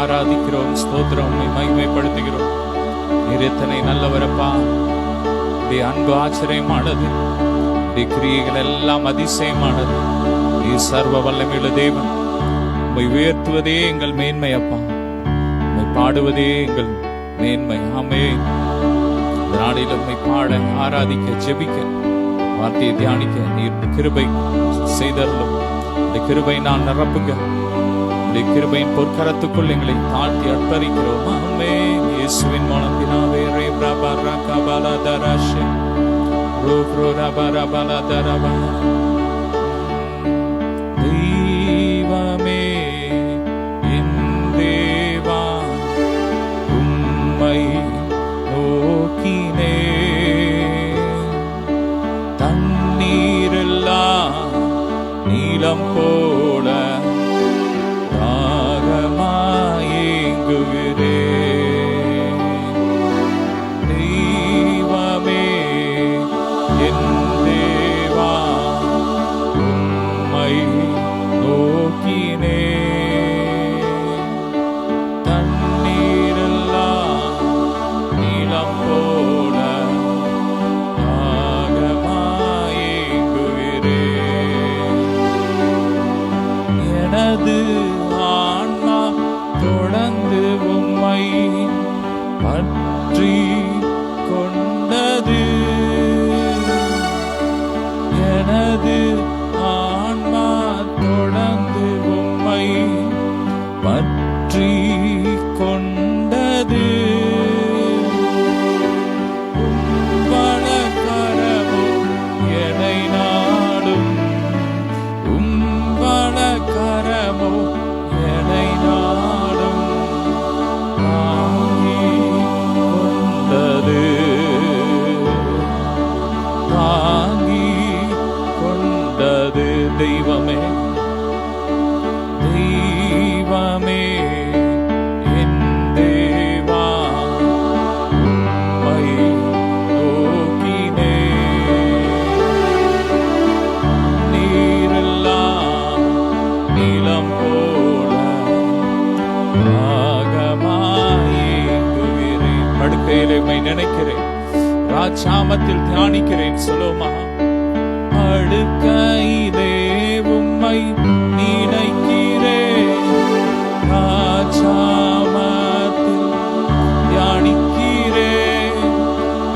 ஆராதிக்கிறோம், ஸ்தோத்திரம், மகிமைப்படுத்துகிறோம். நீர் எத்தனை நல்லவரப்பா. உடைய அன்பு ஆச்சரியமானது, உடைய கிரியைகள் எல்லாம் அதிசயமானது. நீர் சர்வ வல்லமையுள்ள தேவன். உம்மை உயர்த்துவதே எங்கள் மேன்மை அப்பா, உம்மை பாடுவதே எங்கள் மேன்மை. ஆமென். இந்த நாளில் உம்மை பாட, ஆராதிக்க, ஜெபிக்க, வார்த்தையை தியானிக்க நீர் கிருபை செய்தருளும். இந்த கிருபை நான் நிரப்புங்க. இந்த கிருபையின் பொற்கரத்துக்குள் எங்களை தாழ்த்தி அர்ப்பணிக்கிறோம். ஆமென். இயேசுவின் மூலம் பிதாவே. ரே பிரபா ரகா பாலா தராஷே ரோ ப்ரோ ரபா ரபா தரபா. தெய்வமே என் தேவா, உம்மை நோக்கினே. தண்ணீரெல்லாம் நீலம் போல தாகமாயேங்குகிறே. தெய்வமே என் தேவா, உம்மை நோக்கினே. தண்ணீரெல்லாம் நீலம் போல தாகமாயேங்குகிறே. எனது ஆன்மா தொடர்ந்து உம்மை பற்றி கொண்டது. எனது ஆன்மா தொடர்ந்து உம்மை பற்றி கொண்டது. உம்பளக்கரமோ என்னை நாடும், உம்பளக்கரமோ என்னை நாடும். தாங்கி கொண்டது, தாங்கி கொண்டது. தெய்வமே, தெய்வமே என் தேவா, உம்மை நோக்கினே. நீரெல்லாம் நீலம் போல தாகமாயேங்குகிறேன். படுக்கையிலே உம்மை நினைக்கிறேன், ராஜாமத்தில் தியானிக்கிறேன். சொல்லுமா, படுக்கையிலே உம்மை நினைக்கிறேன், ராஜாமத்தில் தியானிக்கிறேன்.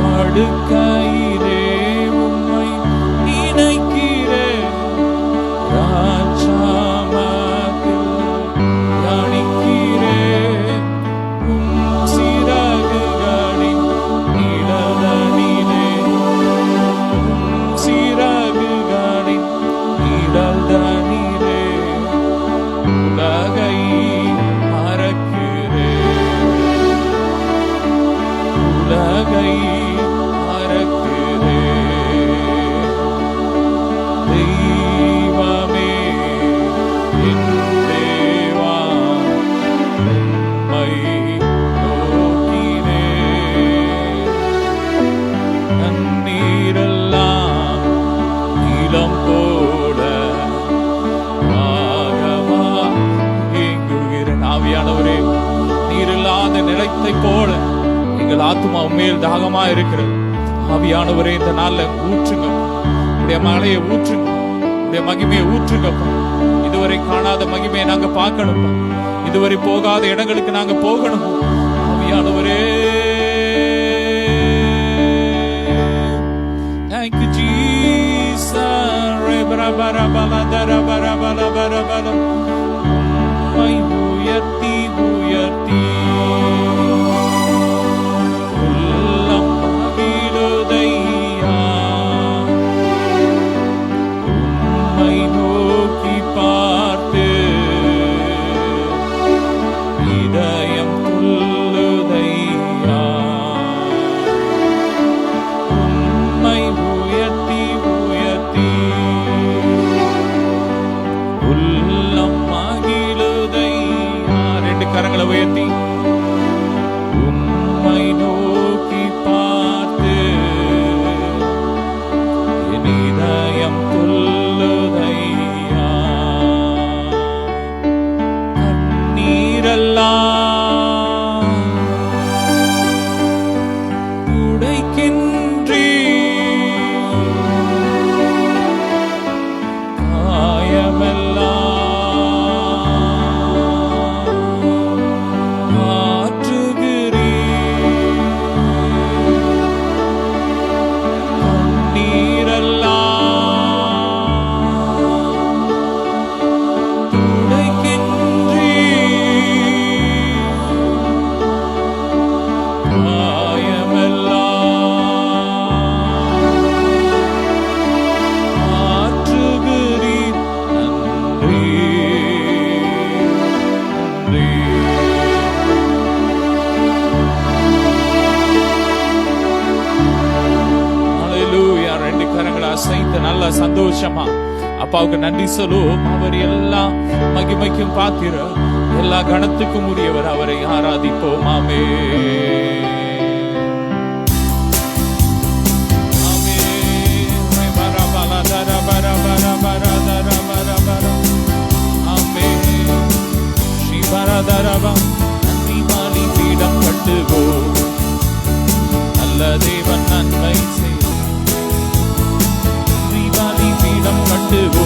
படுக்கையிலே உம்மை நினைக்கிறேன், ராஜாமத்தில் தியானிக்கிறேன். உம் சிறகுகளின் நிழலிலே, உம் சிறகுகளின் நிழலிலே உலகை மறக்கிறேன், உலகை மறக்கிறேன். தெய்வமே என் தேவா, உம்மை நோக்கினேன். தண்ணீரெல்லாம் நீலம் போல தாகமாயேங்குகிறேன். ஆவியானவரே, நீரில்லாத நிலத்தை போல எங்கள் ஆத்துமா உண்மையில் தாகமா இருக்கிறது. ஆவியானவரே, இந்த நாள்ல ஊற்றுங்க, உடைய மழையை ஊற்றுங்க, உடைய மகிமையை ஊற்றுங்கப்பா. இதுவரை காணாத மகிமையை நாங்க பார்க்கணும், இதுவரை போகாத இடங்களுக்கு நாங்க போகணும். ஆவியானவரே, thank you Jesus. ரெபரபரபலதரபரபலபரபல. உம்மை உயர்த்தி உயர்த்தி உள்ளம் மகிழுதையா. உம்மை நோக்கி பார்த்து இதயம் துள்ளுதையா. உம்மை உயர்த்தி உயர்த்தி உள்ளம் நன்றி. ஹல்லேலூயா. ரெண்டு கரங்களை அசைத்து நல்ல சந்தோஷமா அப்பாவுக்கு நன்றி சொல்லுவோம். அவர் எல்லா மகிமைக்கும் பாத்திர, எல்லா கணத்துக்கும் உரியவர். அவரை ஆராதிப்போம். ஆமென். நன்றி மாலி பீடம் கட்டுவோ, நல்ல தேவன் நன்மை செய்வோ. நன்றி மாலி பீடம் கட்டுவோ,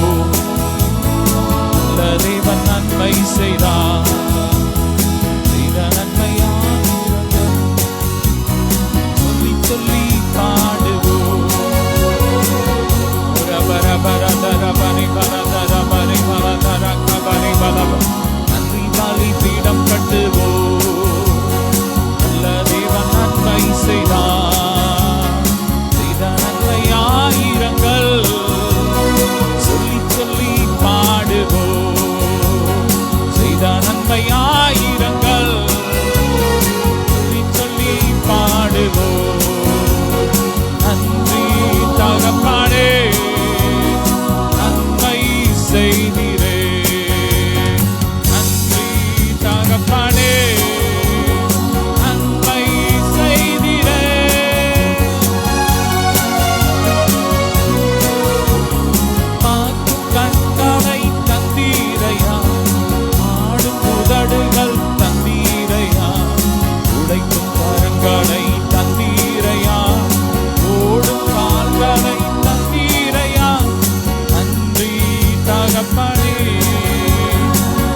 நல்ல தேவன் நன்மை செய்தார். செய்த நன்மையான சொல்லி சொல்லி பாடுவோ. நன்றி மாலி பீடம் கட்டுவோ, நல்ல தேவன் நன்மை செய்தார். செய்த நன்மையாயிரங்கள் சொல்லி சொல்லி பாடுவோ. செய்த நன்மையாயிரங்கள் சொல்லி சொல்லி பாடுவோ. நன்றி தகப்பனே, நன்மை செய்தீரே. நன்றி தகப்பனே, நன்மை செய்தீரே. பார்க்கும் கண்களை தந்தீரையா, ஆடும் உதடுகள் தந்தீரையா, உடைக்கும் கரங்களை தந்தீரையா, ஓடும் கால்களை தந்தீரையா. நன்றி தகப்பனே,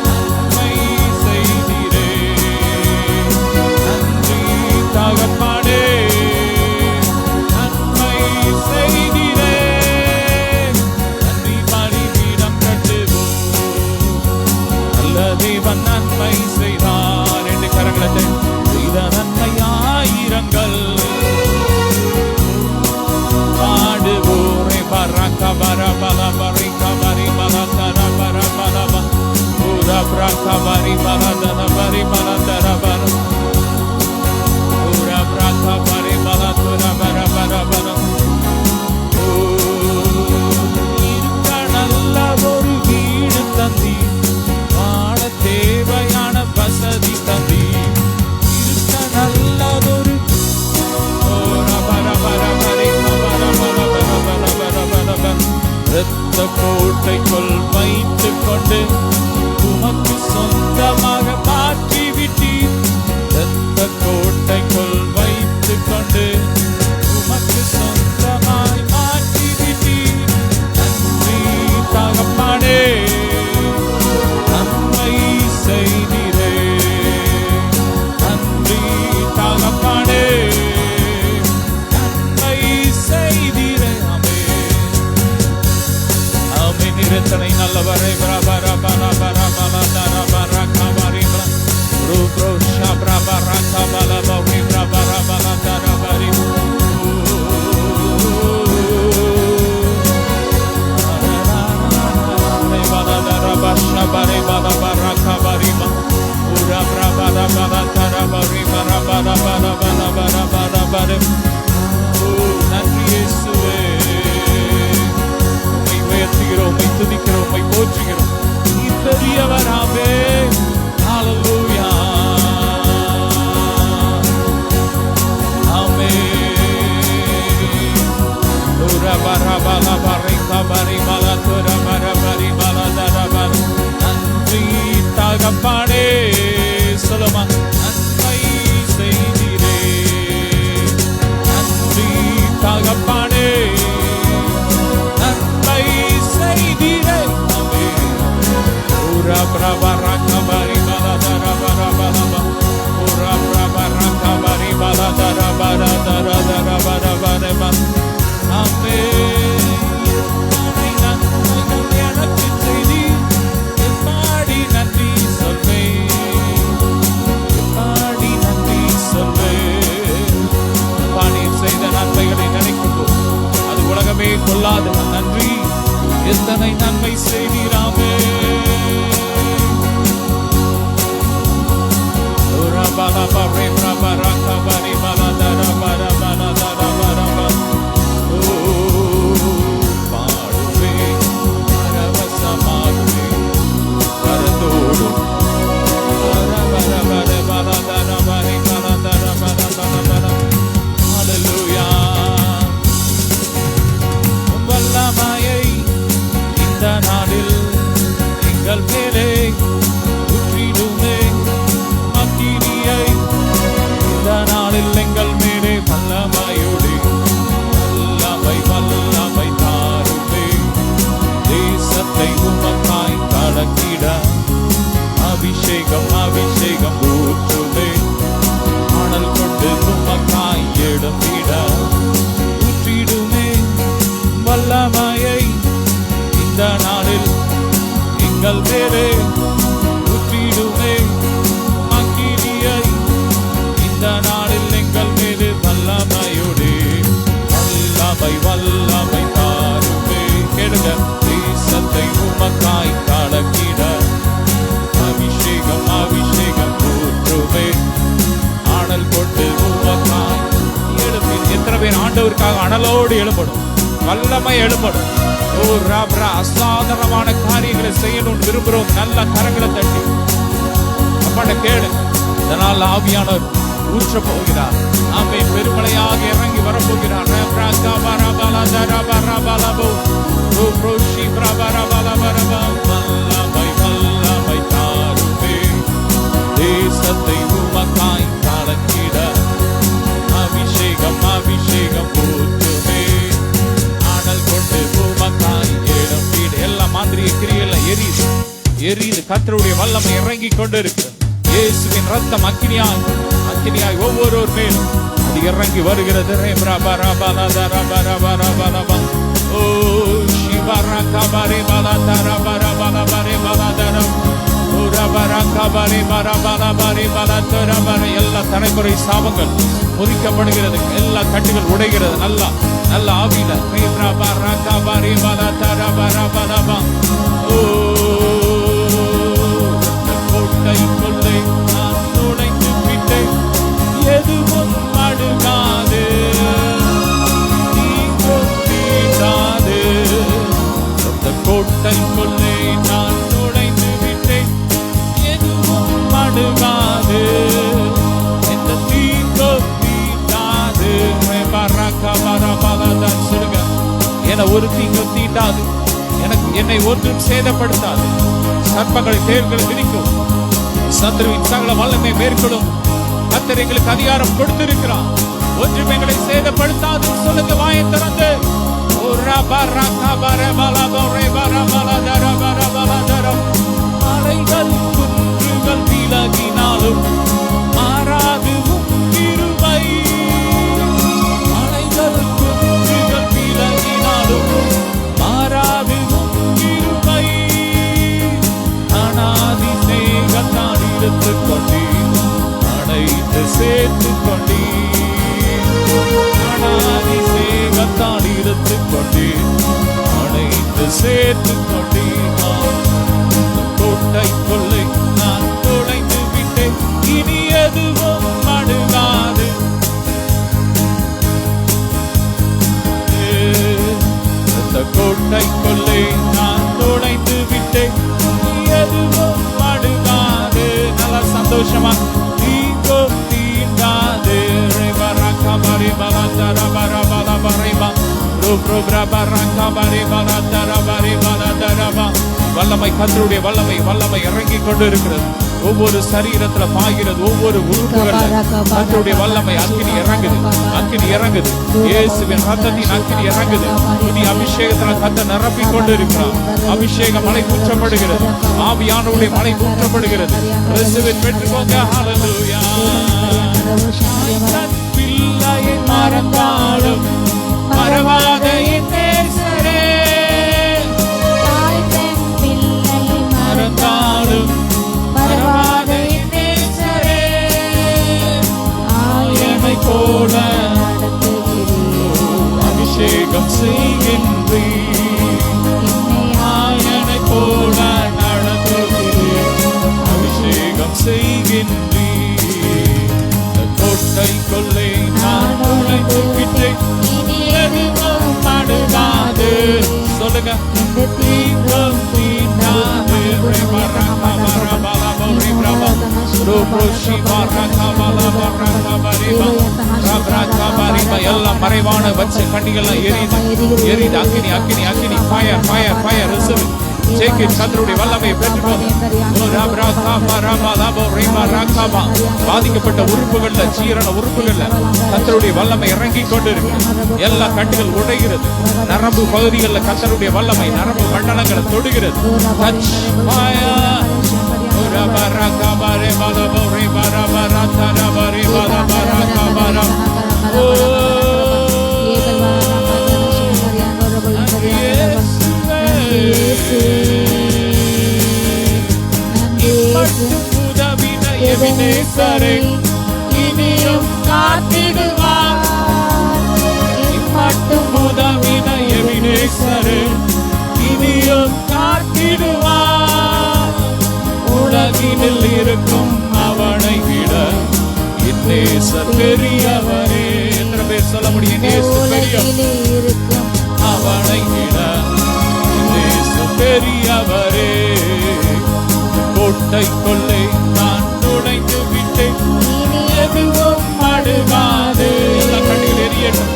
நன்மை செய்தீரே. நன்றி தகப்பனே, நன்மை செய்தீரே. நன்றி மாறி பீடம் கட்டுவோம், நல்ல தேவன் நன்மை செய்தார். ரெண்டு கரங்களை செய்த நன்மையாயிரங்கள் பாடுவோரே. பரக்க பர பல பரிக்க பரி பல தர பர பல பூர பிரக்க பரி பல தர பரி பல தர பர பூர பிரக்க பரி பல துர பர பர பர. இருக்க நல்ல ஒரு வீடு தந்தி, வாழ தேவையான வசதி தந்தி. இருக்க நல்லதொரு இரத்த கோட்டைக்குள் வைத்துக் கொண்டு உமக்கு சொந்தமாக மாற்றிவிட்டீர். இரத்த கோட்டைக்குள் வைத்துக் கொண்டு உமக்கு சொந்தமாய் மாற்றிவிட்டீர். நன்றி தகப்பனே, நன்மை செய்தீரே. நன்றி தகப்பனே, நன்மை செய்தீரே. ஆமென். நிரந்தனை நல்லவரை பிரபர பல பர பல தர பர கபரி ருப்ரோ ஷப்ர பர கபல பவி பிரபர பல தர பரி. பல தர பஷ பரி பல பர கபரி புர பிரபல பல தர பரி பர பல பல பல பல பல பல. நன்றி இயேசுவே, உம்மை உயர்த்துகிறோம், உம்மை துதிக்கிறோம், உம்மை போற்றுகிறோம். நீ பெரியவராமே. ஹல்லேலூயா. ஆமென். துர பர பல பரிக்க பரி பல துர பர பரி பல தர பர. நன்றி தகப்பனே. சொல்லுமா, நன்மை செய்தீரே. நன்றி தகப்பனே, நன்மை செய்தீரே. புர பிரபர கபரி பல தர பர பல புர பிரபர கபரி பல தர பர தர தர பர பர பர. ஆமென். நன்மைகள் எனக்கு செய்தி, எப்பாடி நன்றி சொல்வேன், எப்பாடி நன்றி சொல்வேன். பாடியில் செய்த நன்மைகளை நினைக்கும் போது அது உலகமே கொள்ளாது. நன்றி, எத்தனை நன்மை செய்தீராமே. அபிஷேகம் அபிஷேகம் ஊற்றுமே ஆனல் கொண்டு உமக்காய் எழும்பிட ஊற்றிடுமே வல்லமையை இந்த நாளில் எங்கள் மேலே ஊற்றிடுமே அக்கினியை இந்த நாளில் எங்கள் மேலே வல்லமையோடு வல்லமை வல்லமை தாருமே கெடுக தேசத்தை உமக்காய் கலக்கிட அபிஷேகம் அபிஷேகம் ஊற்றுமே ஆனல் கொண்டு உமக்காய் எழுப்பி. எத்தனை பேர் ஆண்டவருக்காக அனலோடு எழுப்படும், வல்லமை எழுப்படும்? ஓ ராப்ரா அசாதாரணமான காரியங்களை செய்யணும் விரும்புகிறோம். நல்ல கரங்களை தட்டி அப்பாட்ட கேளு. இதனால் ஆவியானவர் ஊற்ற போகிறார். ஆமே பெருமழையாக இறங்கி வரப்போகிறார். வல்லமை வல்லமை தாருமே தேசத்தை உமக்காய் கலக்கிட அபிஷேகம் அபிஷேகம் ஊற்றுமே ஆனல் கொண்டு உமக்காய் எழும்பிட. எல்லா மாந்திரிய கிரியையில எரியுது எரியுது. கர்த்தருடைய வல்லமை இறங்கி கொண்டு இருக்கு. இயேசுவின் ரத்தம் அக்கினியாய் அக்கினியாய் ஒவ்வொருவர் மேலும் அது இறங்கி வருகிறது. ஓ சிவரகபரி பலதரபரபரபரி பலதரம் உரபரகபரி பரபரபரி பலதரபரி. எல்லா தலைமுறை சாபங்கள் முறிக்கப்படுகிறது. எல்லா கட்டுகள் உடைகிறது. நல்லா நல்ல ஆவியில ரகபரி பலதரபரபரப. ஓ கோட்டை கொள்ளை நான் நுழைந்து விட்டேன், எதுவும் அணுகாது தீண்டாது. அந்த கோட்டை கொள்ளை நான் நுழைந்து விட்டேன், எதுவும் அணுகாது எந்த தீங்கும் தீண்டாது. சொல்லுங்க, என ஒரு தீங்கும் தீண்டாது, எனக்கு என்னை ஒன்றும் சேதப்படுத்தாது. சர்ப்பங்களை தேர்களை விதிக்கும், சத்துருவின் சகல வல்லமை மேற்கொள்ளும். கர்த்தர் எங்களுக்கு அதிகாரம் கொடுத்திருக்கிறார், ஒன்றும் எங்களை சேதப்படுத்தாது. சொல்லுங்க வாயை திறந்து. மலைகள் குன்றுகள் விலகினாலும் மாறாது கிருபை. மலைகள் குன்றுகள் விலகினாலும் மாறாது கிருபை. அனாதி சேகத்தான் எடுத்துக் கொண்டீர், அனைத்து சேர்த்துக் கொண்டீர். அனாதி சேகத்தான் எடுத்துக் கொண்டீர், அனைத்து சேர்த்துக் கொண்டீர். கோட்டை கொள்ளை நான் நுழைந்து விட்டேன், இனி எதுவும் அணுகாது. கோட்டை கொள்ளை நான் நுழைந்து விட்டேன், எதுவும் அணுகாது. நல்லா சந்தோஷமா தீங்கும் தீண்டாது. வல்லமை கர்த்தருடைய வல்லமை வல்லமை இறங்கி கொண்டு இருக்கிறது. ஒவ்வொரு சரீரத்துல பாய்கிறது, ஒவ்வொரு உறுப்புகள் கர்த்தருடைய வல்லமை அக்கினி இறங்குது, அக்கினி இறங்குது. இயேசுவின் ரத்தத்தின் அக்கினி இறங்குது. புதிய அபிஷேகத்துல கர்த்தர் நிரப்பிக் கொண்டு இருக்கிறார். அபிஷேக மலை ஊற்றப்படுகிறது, ஆவியானவருடைய மலை ஊற்றப்படுகிறது. இயேசுவின் பெற்றுக்கோங்க. ஹல்லேலூயா. பிள்ளையை மறந்தாலும் மறவாத என் நேசரே, மறந்தாலும் மறவாத என் நேசரே, ஆயனை போல அபிஷேகம் செய்கின்றீர், ஆயனை போல நடத்துகிறீர், அபிஷேகம் செய்கின்றீர். கோட்டை கொள்ளை நான் நுழைந்து விட்டேன், எதுவும் அணுகாது. சொல்லுங்க, தீங்கும் தீண்டாது. எல்லாம் மறைவான வச்ச கண்ணிகள்லாம் எரியுது எரியுது. அக்கினி அக்கினி அக்கினி. Fire fire fire. ரிசர்வ் கர்த்தருடைய வல்லமையை பெற்றுக்கோங்க. பாதிக்கப்பட்ட உறுப்புகள்ல, சீரண உறுப்புகள்ல கர்த்தருடைய வல்லமை இறங்கி கொண்டு இருக்கு. எல்லா கட்டுகள் உடைகிறது. நரம்பு பகுதிகளில் கர்த்தருடைய வல்லமை நரம்பு மண்டலங்களை தொடுகிறது. இனியும் காத்திடுவார். இம்மட்டும் உதவின எபினேசரே இனியும் காத்திடுவார். உலகினில் இருக்கும் அவனை விட இந்நேசர் பெரியவரே. எத்தனை பேர் சொல்ல முடியும்? இருக்கும் அவனை விட இந்நேசர் பெரியவரே. கோட்டைக்குள்ளே நான் நுழைந்து விட்டேன், இனி எதுவும் அடுகாது. எல்லாம் கண்ணில் எரியட்டும்.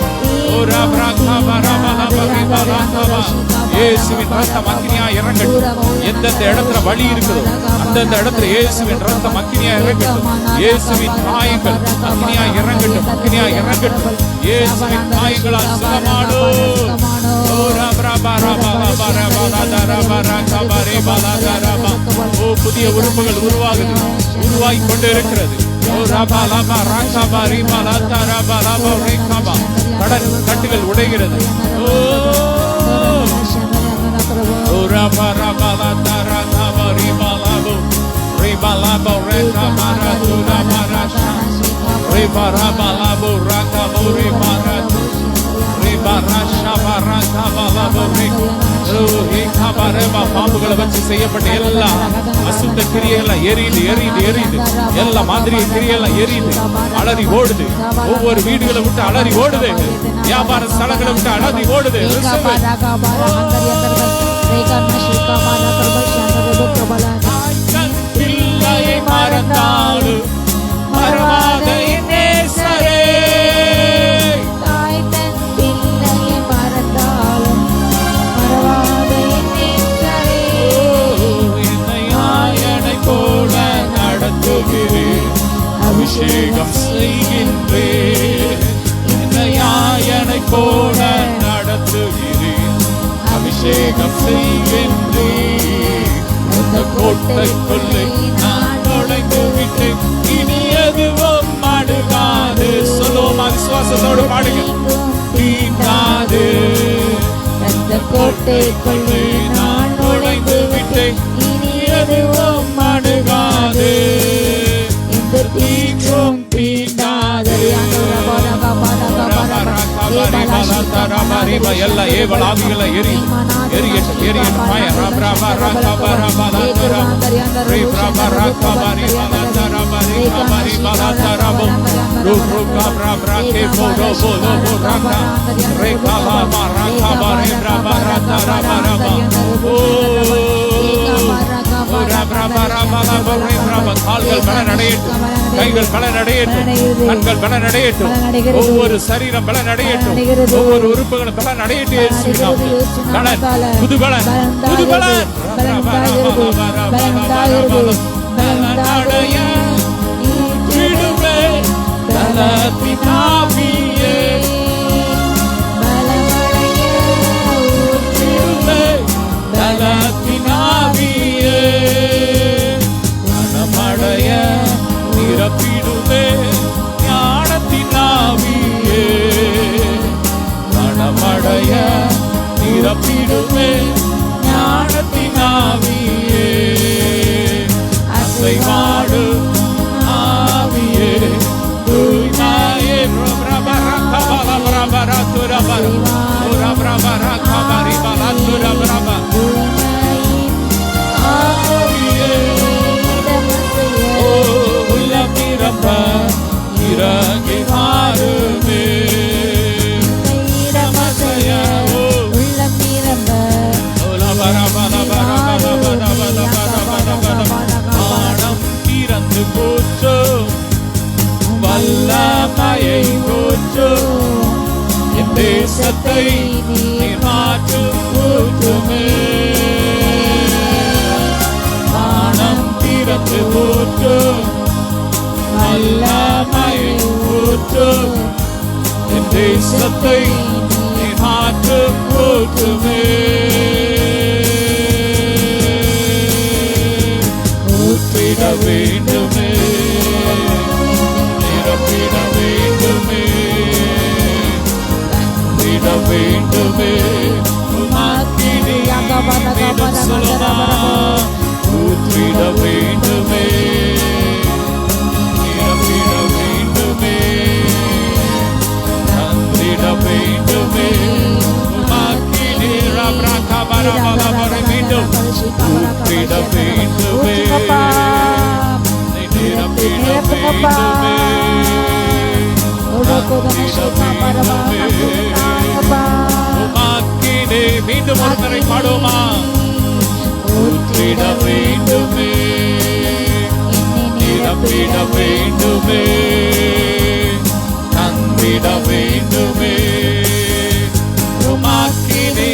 இயேசுவின் ரத்தம் அக்கினியா இறங்கட்டும். எந்தெந்த இடத்துல வலி இருக்குதோ அந்தந்த இடத்துல இயேசுவின் ரத்தம் அக்கினியா இறங்கட்டும். இயேசுவின் காயங்கள் அக்கினியா இறங்கட்டும், அக்கினியா இறங்கட்டும். இயேசுவின் காயங்களால் சுகமானோ. புதிய உறுப்புகள் உருவாகி கொண்டு இருக்கிறது. கட்டுகள் உடைகிறது. பாம்புகளை வச்சு செய்யப்பட்ட எல்லா அசுத்த கிரியெல்லாம் எரியுது எரியுது எரியுது. எல்லா மாதிரி கிரியெல்லாம் எரியுது, அலறி ஓடுது. ஒவ்வொரு வீடுகளை விட்டு அலறி ஓடுது. வியாபார ஸ்தலங்களை விட்டு அலறி ஓடுது. பிள்ளையை மறந்தாலும் மறவாத நேசரே. அபிஷேகம் செய்கின்றேன், என்னை போல நடத்துகிறேன். அபிஷேகம் செய்கின்றேன். அந்த கோட்டைக்குள்ளே நான் நுழைந்து விட்டேன், இனி எதுவும் அடுகாது. சொல்லுவோமா? விசுவாசத்தோடு பாடுங்க. தீண்டாது. அந்த கோட்டைக்குள்ளே நான் நுழைந்து விட்டேன், இனி எதுவும் அடுகாது. தீங்கும் தீண்டாது. எல்லா ஏவலாவிகளை எரியட்டும் எரியட்டும். கால்கள் பலனடையட்டும், கைகள் பலனடையட்டும், கண்கள் பலனடையட்டும், ஒவ்வொரு சரீரம் பலனடையட்டும், ஒவ்வொரு உறுப்புகளும் பலனடையட்டும். புது பலன் புது பலன் மனமடைய நிரப்பிடுவே ஞானத்தின் ஆவியே. மனமடைய நிரப்பிடுவே ஞானத்தின் ஆவியே. அசைவாடு ஆவியே தூய்மையே. இறங்கி மாறுமே. ஆணம் திறந்து போச்சோ, வல்லமையை போச்சோ, என் தேசத்தை நீர் மாற்றும் ஊற்றுமே. ஆணம் திறந்து போச்சோ, வல்லமையை போச்சோ, என் தேசத்தை நீர் மாற்றும் ஊற்றுமே. வேண்டுமே, நிரப்பிட வேண்டுமே, விட வேண்டுமே. உமாக்கினி சொல்லலாம், ஊற்றிட வேண்டுமே, நிரப்பிட வேண்டுமே, தந்திட வேண்டுமே. உமாக்கினி மீண்டும் ஊற்றிட வேண்டுமே, நிரப்பிட வேண்டுமே, உமாக்கினே. மீண்டும் ஒரு முறை பாடுமா? ஊற்றிட வேண்டுமே, நிரப்பிட வேண்டுமே, தந்திட வேண்டுமே. உமாக்கினே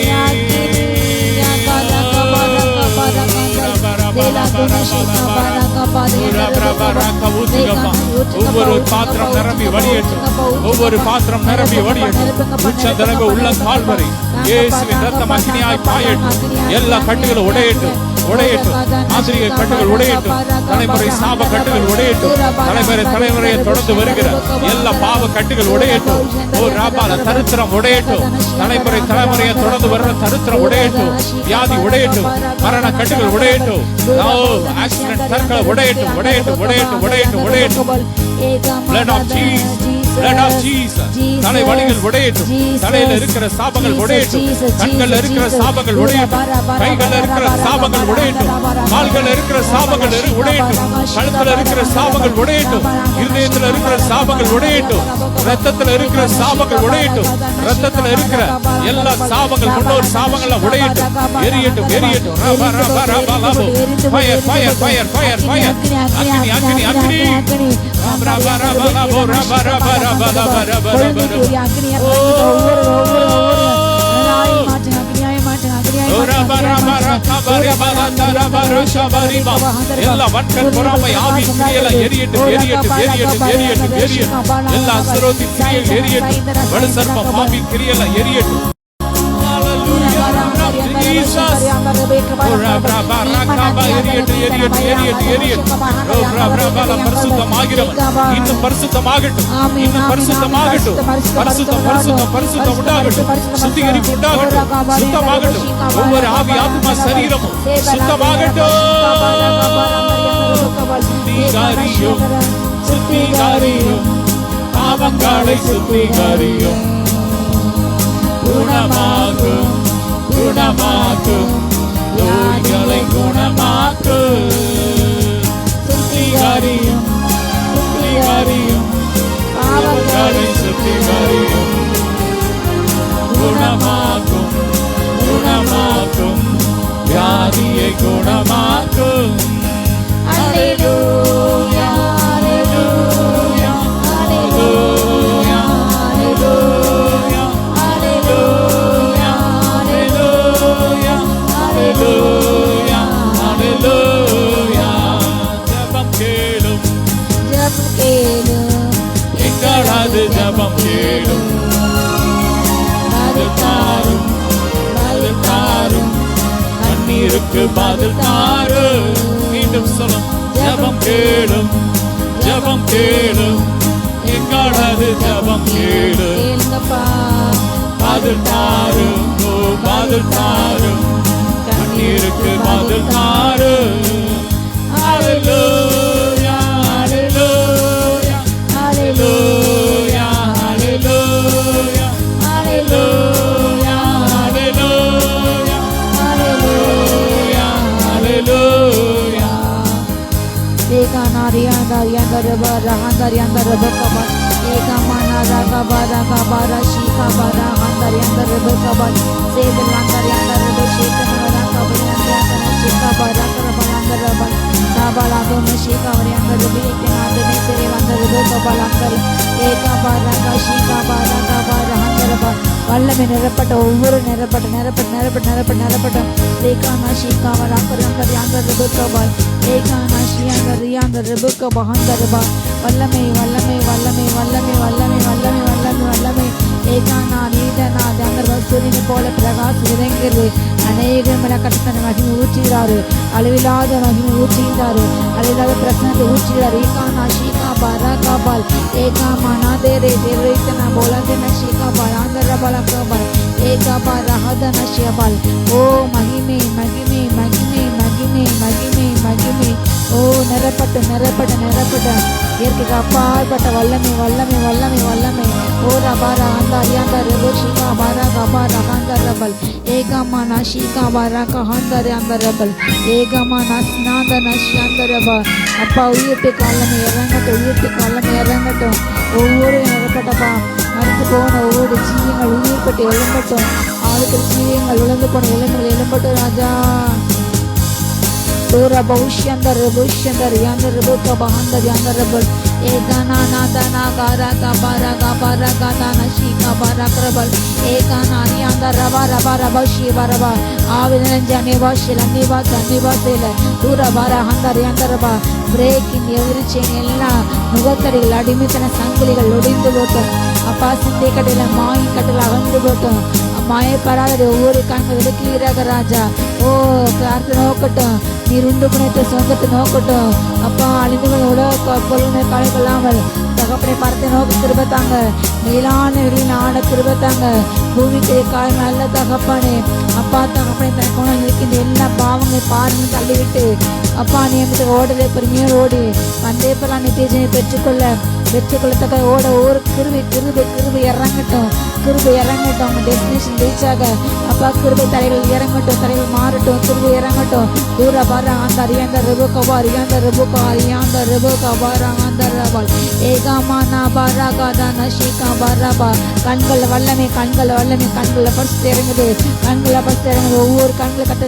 ஒவ்வொரு பாத்திரம் நிரம்பி வடியட்டும், ஒவ்வொரு பாத்திரம் நிரம்பி வடியட்டும். உச்சந்தரங்க உள்ள கால்வரை இயேசுவின் ரத்தம் அக்னியாய் பாயட்டும். எல்லா கட்டுகளும் உடையட்டும், உடையட்டும். ஆசிரிய கட்டுகள் உடையட்டும், தலைமுறை சாப கட்டுகள் உடையட்டும். தலைமுறையை தொடர்ந்து வருகிற எல்லா பாவ கட்டுகள் உடையட்டும். ஓ ராபால தரித்திரம் உடையட்டும். தலைமுறையை தொடர்ந்து வருகிற தரித்திரம் உடையட்டும். வியாதி உடையட்டும், மரண கட்டுகள் உடையட்டும். Accident தற்களை உடையட்டும், உடையட்டும், உடையட்டும், உடையட்டும், உடையட்டும். Blood of Jesus, blood of Jesus. தலை வலிகள் உடையட்டும், தலையில இருக்கிற சாபங்கள் உடையட்டும், கண்கள் இருக்கிற சாபங்கள் உடையட்டும், கைகள் இருக்கிற சாபங்கள் உடையட்டும், கால்கள் இருக்கிற சாபங்கள் உடையட்டும், கழுத்துல இருக்கிற சாபங்கள் உடையட்டும், இருதயத்துல இருக்கிற சாபங்கள் உடையட்டும், ரத்தத்துல இருக்கிற சாபங்கள் உடையட்டும். ரத்தத்துல இருக்கிற எல்லா சாபங்கள், முன்னோர் சாபங்கள் உடையட்டும், எரியட்டும், எரியட்டும். Fire, fire, fire, fire, fire. அக்னி, அக்னி, அக்னி. எல்லா வன்கண் பொறாமை ஆவி கிரியைகள் எரியட்டும், எரியட்டும், எரியட்டும், எரியட்டும், எரியட்டும். எல்லா அசுரத்தின் கிரியைகள் எரியட்டும், வலுசர்ப்ப பாவி கிரியைகள் எரியட்டும். இன்னும் பரிசுத்தமாகட்டும், இன்னும் பரிசுத்தமாகட்டும். பரிசுத்தம், பரிசுத்தம், பரிசுத்தம் உண்டாகட்டும், சுத்திகரிப்பு உண்டாகட்டும், சுத்தமாகட்டும். ஒவ்வொரு ஆவி ஆத்மா சரீரமும் சுத்தமாகட்டும். சுத்திகரியும், சுத்திகரியும், பாவங்களை சுத்திகரியும். குணமாகும், குணமாக்கும், நோய்களை குணமாக்கும். சுத்திகரியும், சுத்திகரியும், பாவங்களை சுத்திகரியும். குணமாக்கும், குணமாக்கும், வியாதியை குணமாக்கும். அல்லேலூயா, அல்லேலூயா, அல்லேலூயா, அல்லேலூயா, அல்லேலூயா, அல்லேலூயா, அல்லேலூயா. ஜெபம் கேளும், ஜெபம் கேளும், எங்களது ஜெபம் கேளும். பதில் தாரும், பதில் தாரும், கண்ணீருக்கு பதில் தாரும். மீண்டும் சொல்லும், ஜெபம் கேளும், ஜெபம் கேளும், எங்களது ஜெபம் கேளும். பதில் தாரும், ஓ பதில் தாரும், கண்ணீருக்கு பதில் தாரும். அல்லேலூயா, அல்லேலூயா, அல்லேலூயா, அல்லேலூயா, அல்லேலூயா, அல்லேலூயா, அல்லேலூயா, அல்லேலூயா. Ekana rianda reba rahanda rianda reba kabar. Ekamana raga bara kabara shika bara handa rianda reba kabar. Sedelanda rianda reba shikana raga kabara rianda shika bara kabara reba. Sabala dono shika rianda reba ekana dene sere vanda reba kabara kare. Ekabara shika bara kabara handa reba. வல்லமை நிரப்பட்ட ஒவ்வொரு நிரப்பட்ட ஏகானா ஷீகாவரா கரங்கரி அந்த ரிபுகபாய் ஏகானா ஷியாங்கரி அந்த ரிபுகபா அந்த ரிபா வல்லமை வல்லமை வல்லமை வல்லமை வல்லமை வல்லமை வல்லமை வல்லமை ஏகானா நீதனா அந்த சூரியனை போல பிரகாசம் இறங்கிறது. அநேகம் கட்டத்தனை மகிமை ஊற்றுகிறாரு, அளவில்லாத மகிமை ஊற்றுகிறாரு, அளவில்லாத பிரசனத்தை ஊற்றுகிறார். ஏகானா ஷீகா பாரா காபால் ஏகாமா நாதேரே தேவைத்தனா போலந்தன ஷீகா பால் ஆந்தர பாலா காபால் ஏகா பாரா ஹதன ஷியபால். ஓ மகிமை மகிமை மகிமை மகிமை மகிமை மகிமை. ஓ நிரப்பட்ட நிரப்பட்ட நிரப்பட்ட இயற்கைக்கு அப்பாற்பட்ட வல்லமை வல்லமை வல்லமை வல்லமை. ஓ ரபாரா அந்த அரியாந்த ரபு ஷீகா பாரா கபாரா ஹாந்த ரபல் ஏகமா நஷீகா பாரா கஹாந்தர் அந்த ரபல் ஏகமா நஸ்நாந்த நஷி அந்த ரபா. அப்பா உயிர்ப்பிக்கு வல்லமை இறங்கட்டும், உயிர்ப்பிக்கு வல்லமை இறங்கட்டும். ஒவ்வொரு நிரப்பட்டப்பா மறைந்து போன ஒவ்வொரு ஜீவங்கள் உயிர்பட்டு எழும்பட்டும். ஆளுக்கு ஜீவங்கள் உழந்து போன எலும்புகள் எழும்பட்டும் ராஜா. Dora Baushyander Bushander Yander Buka Bahander Yander Bul Ekana Nadana Gara Kabara Kabara Gadana Shika Bara Krabal Ekana Yander Raba Raba Raba Shiva Raba Avilanjani Vashila Niva Niva Sela Dura Bara Handar Yander Raba breaking every chain ella முகத்தடிகள் அடிமைத்தன சங்கிலிகள் ஒடிந்து போட்டோம். அப்பா சிந்தை கடையில மாய் கட்டில் அகன்று போட்டோம். மாயப்படாத ஒவ்வொரு கண்கள் விளக்குகிறாக ராஜா. ஓ பிரார்த்தனை நோக்கட்டும், நீர் உண்டு புனைத்த சொந்தத்தை நோக்கட்டும். அப்பா அழிந்து உலக பொருளை கலை கொள்ளாமல் தகப்பனை பார்த்து நோக்கி திருப்பத்தாங்க. மேலான வெளியில் ஆட திருப்பத்தாங்க. பூமிக்கு காலம் நல்ல தகப்பானே. அப்பா தகப்பனை தனக்கு இருக்கின்ற எல்லா பாவங்களை பாருங்க தள்ளிவிட்டு அப்பா நியமித்த ஓடலை பெருமையோடு ஓடி பந்தேப்பெல்லாம் நித்தியஜனை பெற்றுக்கொள்ளத்தக்க ஓட ஒரு கிருபை கிருபை கிருபை இறங்கட்டும், கிருபை இறங்கட்டும். அவங்க டெஸ்டினேஷன் ரீச்சாக அப்பா கிருபை தலைகள் இறங்கட்டும், தலைகள் மாறட்டும், கிருபை இறங்கட்டும். தூர பாரா அந்த அறியாந்த ரெபு கபா அறியாந்த ரெபு கா அறியாந்த ரெபு கபாரா அந்த ரபால் ஏகாமா நா பாரா காதா நஷிகா பாராபா. கண்கள் வல்லமை கண்கள் வல்லமை கண்களில் பரிசு இறங்குது, கண்களில் பரிசு இறங்குது. ஒவ்வொரு கண்களை கட்ட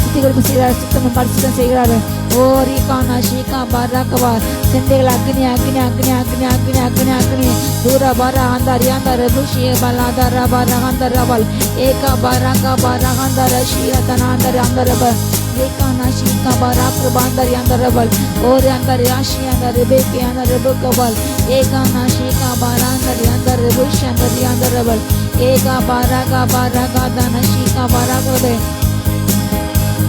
சுத்திகரிப்பு செய்கிறார், சுத்தமும் பரிசுத்தம் செய்கிறாரு. ஓ ரீகானா ஷீகா பாராகபா செந்தைகள் அக்னி அக்னி அக்னி அக்னி அக்னி அக்னி அக்னி. தூர பாரா அந்த அறியாந்த ரெபு ஷியபால் ரபா ரகாந்த ரபால் ஏகா பாராகா பாராகாந்த ரஷியதனாந்தர் அந்த ரபல் ஏகானா ஷீகா பாரா பிரபாந்தர் அந்த ரபல் ஓர் அந்த ராஷி அந்த ரெபேக்கி அந்த ரெபு கபால் ஏகானா ஷீகா பாராந்தர் அந்த ரெபு ஷந்தர் அந்த ரபல் ஏகா பாராகா பாராகா தன ஷீகா பாராகபே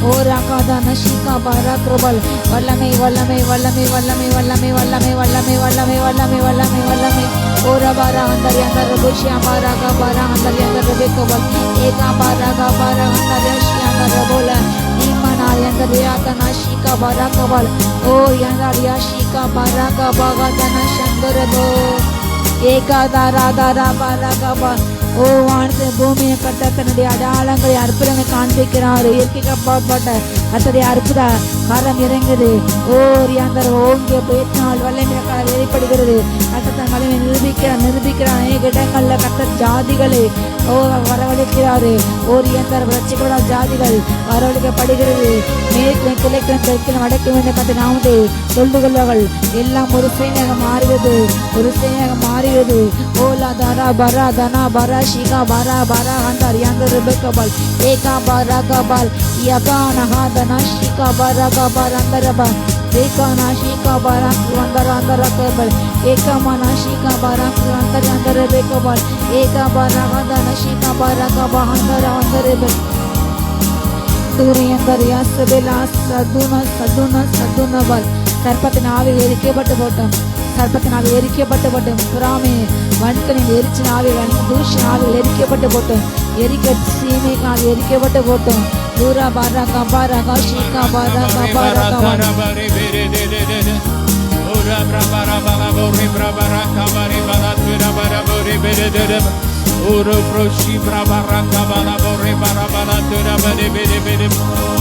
ஓராகாத நஷிகா பாராக்ரபல். வல்லமை வல்லமை வல்லமை வல்லமை வல்லமை வல்லமை வல்லமை வல்லமை வல்லமை வல்லமை வல்லமை. ஓரபாரா அந்தரி அந்த ரபுஷியா பாராகா பாரா அந்தரி அந்த ரபேக்கபல் ஏகா பாராகா பாரா அந்த ரஷி அந்த ரபோல ஈமானா அந்த ரியாத நஷிகா பாராகபல். ஓ யந்த ரியாஷிகா பாராகா பாகா நஷந்தரபோ ஏகா தாரா தாரா பாராகபா. ஓ வானத்தை பூமியை கட்டக்கனுடைய அடையாளங்களை அற்புதங்களை காண்பிக்கிறார். இயற்கைக்கு அப்பாற்பட்ட அத்தடைய அற்புத கரம் இறங்குது. ஓ ரியாந்தர் ஓங்கிய பேச்சினால் வல்லமை வெளிப்படுகிறது. கட்டத்தன் வலிமை நிரூபிக்கிறார். அநேக இடங்கள்ல கட்ட ஜாதிகளை ஓ வரவழைக்கிறாரு. ஓ ரியாந்தர் ரட்சிக்கப்பட ஜாதிகள் வரவழைக்கப்படுகிறது. மேற்கு கிழக்கிலும் தெற்கிலும் அடக்க வேண்டிய கட்ட நாமத்தை தொழுது கொள்வார்கள். எல்லாம் ஒரு சேனையாக மாறுகிறது, ஒரு சேனையாக மாறுகிறது. ஓலா தாரா பரா தனா பரா ஷீகா பாரா பாரா அந்தர் யாந்தர் ரெபேக்கபல் ஏகா பாரா கபால் யகானா ஹாதனா ஷீகா பாரா கபார் அந்தரபா ஏகானா ஷீகா பாரா அந்தர் அந்தர் கபல் ஏகமானா ஷீகா பாரா அந்தர் அந்தர் ரெபேக்கபல் ஏகா பாரா ஹாதனா ஷீகா பாரா கபா அந்தர் அந்தர் ரெபேக். தூரியந்தர் யாஸ்பெலா சதுனா சதுனா சதுனபல். சர்ப்பத்தின் ஆவில் எரிக்கப்பட்டு போட்டோம், சர்ப்பத்தின் ஆவில் எரிக்கப்பட்டு போட்டோம். புறாமே வன்கனில் எரிச்சின் ஆவிகள் தூஷின் ஆவிகள் எரிக்கப்பட்டு போட்டோம். எரிக்க சீமைக்கால் எரிக்கப்பட்டு போட்டோம். தூரா பாரா கபாரா காஷிகா பாரா கபாரா கபாரா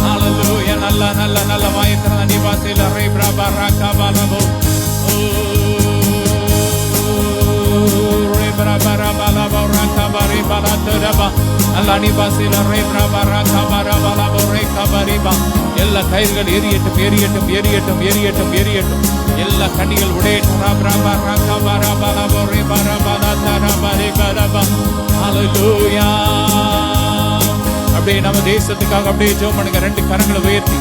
Hallelujah. Nalla nalla nalla vaayitra nivasila re brabara kabalabo re brabara balabo rakabari balataba alla nivasila re brabara kabara balabo re kabariba. எல்லா கயிறுகள் எரியட்டும் எரியட்டும் எரியட்டும் எரியட்டும் எரியட்டும். எல்லா கண்ணிகள் உடையட்டும். ரபரபர கபர பலபோ re barabala tarabari baraba. Hallelujah. அப்படியே நம்ம தேசத்துக்காக அப்படியே ஜெபம் பண்ணுங்க. 2 கரங்களை உயர்த்தி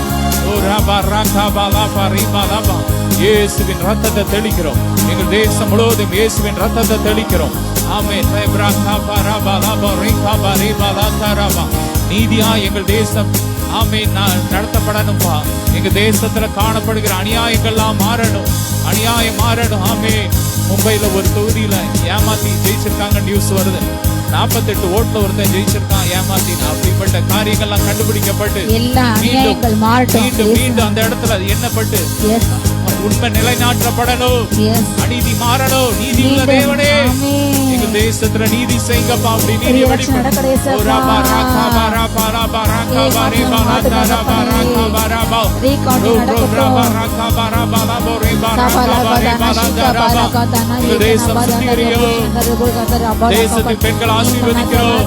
ஓ ராபா ராகா பாலாபா ரீபாலாபா இயேசுவின் ரத்தத்தை தெளிக்கிறோம். எங்கள் தேசம் முழுவதும் இயேசுவின் ரத்தத்தை தெளிக்கிறோம். ஆமென். நீதியா எங்கள் தேசம் ஆமென் நடத்தப்படணும்பா. எங்க தேசத்துல காணப்படுகிற அநியாயங்கள்லாம் மாறணும், அநியாயம் மாறணும். ஆமென். மும்பைல ஒரு தொகுதியில ஏமாத்தி ஜெயிச்சிருக்காங்க, நியூஸ் வருது. 48 ஓட்டுல ஒருத்தன் ஜெயிச்சிருக்கான் ஏமாத்தி. அப்படிப்பட்ட காரியங்கள்லாம் கண்டுபிடிக்கப்பட்டு மீண்டும் அந்த இடத்துல எண்ணப்பட்டு உண்மை நிலைநாட்டப்படணும், அநீதி மாறணும். நீதி உள்ள தேவனே எங்க தேசத்துல நீதி செய்யுங்கப்பா. அப்படி நீதி தேசத்தில் பெண்கள் ஆசீர்வதிக்கிறோம்.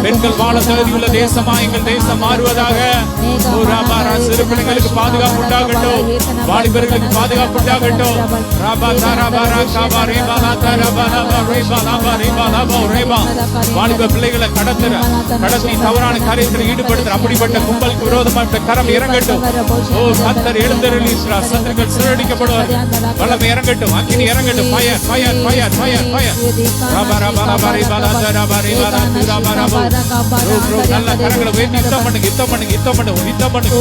பெண்கள் வாழ தகுதி உள்ள தேசமா எங்கள் தேசம் மாறுவதாக. சிறு பிள்ளைங்களுக்கு பாதுகாப்பு உண்டாகட்டும், வாலிபர்களுக்கு பாதுகாப்பு உண்டாகட்டும். வாலிப பிள்ளைகளை கடத்தி தவறான காரியத்தில் ஈடுபடுத்த அப்படிப்பட்ட கும்பலுக்கு விரோதமாக கரம் இறங்கட்டும். ஓ கர்த்தர் எழுந்தருளியிருக்கிறார். சத்துருக்கள் சிறடிக்கப்படுவார். வல்லமை இறங்கட்டும், அக்கினி இறங்கட்டும். Fire fire fire fire fire. நல்ல கரங்களை உயர்த்தி யுத்தம் பண்ணுங்க, யுத்தம் பண்ணுங்க, யுத்தம் பண்ணுங்க, யுத்தம் பண்ணுங்க.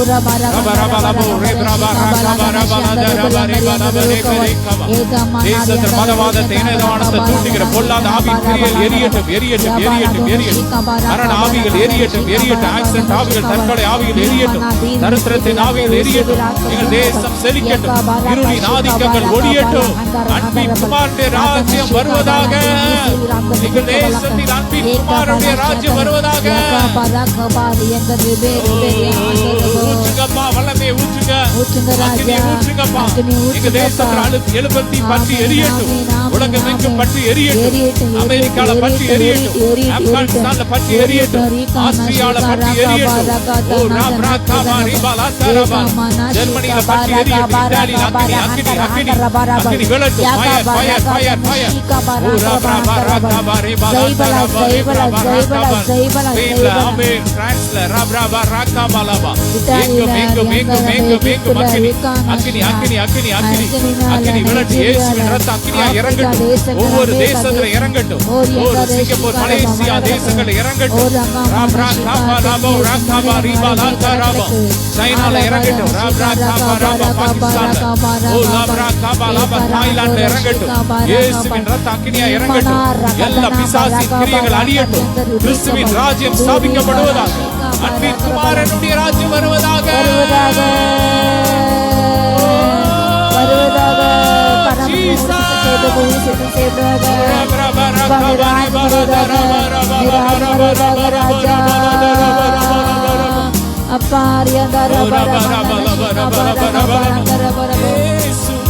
தேசத்தில் மதவாதத்தை இனவாதத்தை தூண்டுகிற பொல்லாத ஆவிகள் எரியட்டும், எரியட்டும், எரியட்டும், எரியட்டும். மரண ஆவிகள் எரியட்டும், எரியட்டும். ஆக்சிடென்ட் ஆவிகள், தற்கொலை ஆவிகள் எரியட்டும், தரித்திரத்தின் ஆவிகள் எரியட்டும். எங்கள் தேசம் செழிக்கட்டும், இருளின் ஆதிக்கங்கள் ஒழியட்டும். அன்பின் குமாரனுடைய ராஜ்யம் வருவதாக. எங்கள் தேசத்தில் அன்பின் குமாரனுடைய ராஜ்யம் வருவதாக. ஊற்றுங்கப்பா, வல்லமே ஊற்றுங்க, அக்கினி ஊற்றுங்கப்பா. எங்க தேசத்தில் எழுபத்தி பற்றி எரியட்டும், உலகமெங்கும் பற்றி எரியட்டும். அமெரிக்கால பற்றி எரியட்டும், ஆப்கானிஸ்தான்ல பற்றி எரியட்டும், ஆஸ்திரியால பற்றி எரியட்டும். ஜெர்மனியில பற்றி எரியட்டும், இத்தாலியில் அக்கினி அக்கினி அக்கினி அக்கினி விழட்டும். Fire fire fire fire. ஒவ்வொரு தேசத்துல இறங்கட்டும். சிங்கப்பூர், மலேசியா தேசங்கள் இறங்கட்டும். சைனால இறங்கட்டும், தாய்லாந்துல இறங்கட்டும். இயேசுவின் ரத்தம் அக்கினியா இறங்கட்டும். எல்லா பிசாசின் கிரியைகள் அழியட்டும். கிறிஸ்துவின் ராஜ்யம் ஸ்தாபிக்கப்படுவதாக. அன்பின் குமாரனுடைய ராஜ்யம் வருவதாக.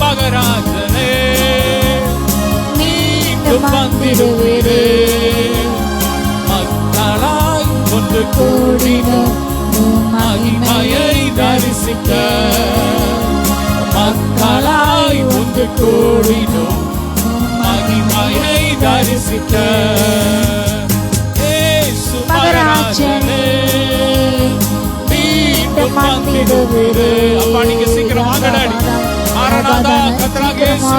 மகராஜனே மீண்டும் வந்திடுவீரே. மக்களாய் ஒன்று கூடினோம் மகிமையை தரிசிக்க. மக்களாய் ஒன்று கூடினோம் மகிமையை தரிசிக்க. மகராஜனே மீண்டும் வந்திடுவீரே. அப்பா நீங்க சீக்கிரம் வாங்கடாடி. மாரநாதா கர்த்தராகிய இயேசுவே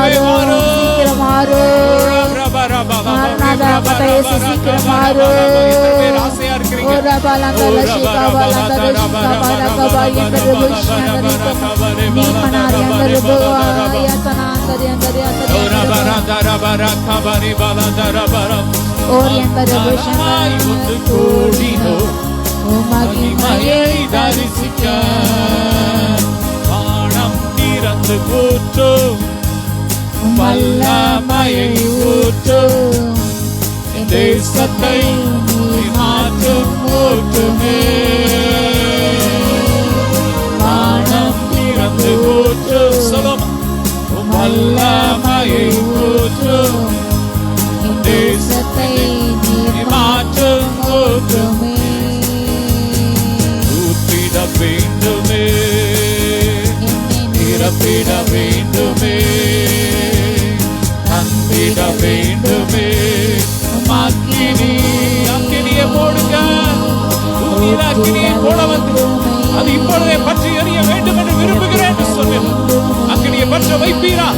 வாரும். ஆசையா இருக்கிறீங்க. தரிசிக்க வானம் திறந்து ஊற்றும், வல்லமையை ஊற்றும். தேசத்தை மாற்றும் ஊற்றுமே. வானம் திறந்து ஊற்றும், சொல்லும் வல்லமையை ஊற்றும். தேசத்தை மாற்றும் ஊற்றுமே. ஊற்றிட வேண்டுமே, நிரப்பிட வேண்டுமே, தந்திட வேண்டுமே. அக்கினியை போடுங்க, எரிகிற அக்கினியை போல வந்து அது இப்பொழுதே பற்றி எரிய வேண்டும் என்று விரும்புகிறேன் என்று சொன்னேன். அக்கினியை பற்ற வைப்பீரா?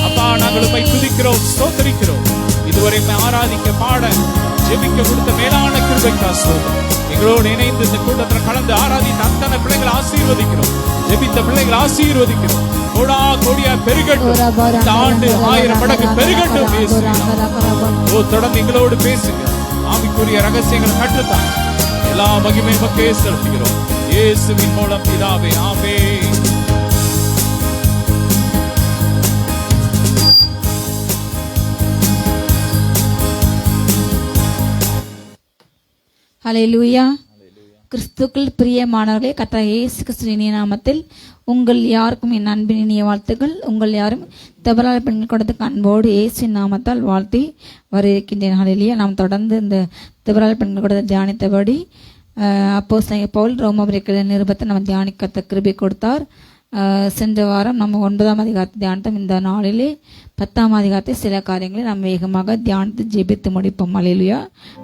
அப்பா, நாங்கள் உம்மை துதிக்கிறோம், ஸ்தோத்திரிக்கிறோம். இதுவரை ஆராதிக்க, பாட, ஜெபிக்க கொடுத்த மேலான கிருபைக்காக ஸ்தோத்திரம். எங்களோடு இணைந்து இந்த கூட்டத்தில் கலந்து ஆராதித்த அத்தனை பிள்ளைகளை ஆசீர்வதிக்கிறோம். ஜெபித்த பிள்ளைகளை ஆசீர்வதிக்கிறோம். கோடா கோடியா பெருகட்டும். இந்த ஆண்டு 1000 மடங்கு பெருகட்டும். தொடர்ந்து எங்களோடு பேசுங்க. ஆவிக்குரிய ரகசியங்களை கற்றுத்தான். எல்லா மகிமை மக்கே செலுத்துகிறோம். இயேசுவின் மூலம் பிதாவே, ஆமென். ஹல்லேலூயா. கிறிஸ்துக்குள் பிரியமானவர்களே, கர்த்தர் இயேசு கிறிஸ்துவின் நாமத்தில் உங்கள் யாருக்கும் என் அன்பின் இனிய வாழ்த்துக்கள். உங்கள் யாரும் தவறான பெண்கள் கொடுத்த அன்போடு இயேசுவின் நாமத்தால் வாழ்த்தி வரவேற்கின்றேன். ஹல்லேலூயா. நாம் தொடர்ந்து இந்த தவறான பெண்கள் கொடுத்த தியானித்தபடி அப்போஸ்தலனாகிய பவுல் ரோமபுரிய நிருபத்தை நம்ம தியானிக்க கிருபை கொடுத்தார். சென்ற வாரம் நம்ம 9ஆம் அதிகாரத்தை தியானித்தோம். இந்த நாளிலே 10ஆம் அதிகாரத்தை சில காரியங்களை நாம் வேகமாக தியானித்து ஜெபித்து முடிப்போம். ஹல்லேலூயா.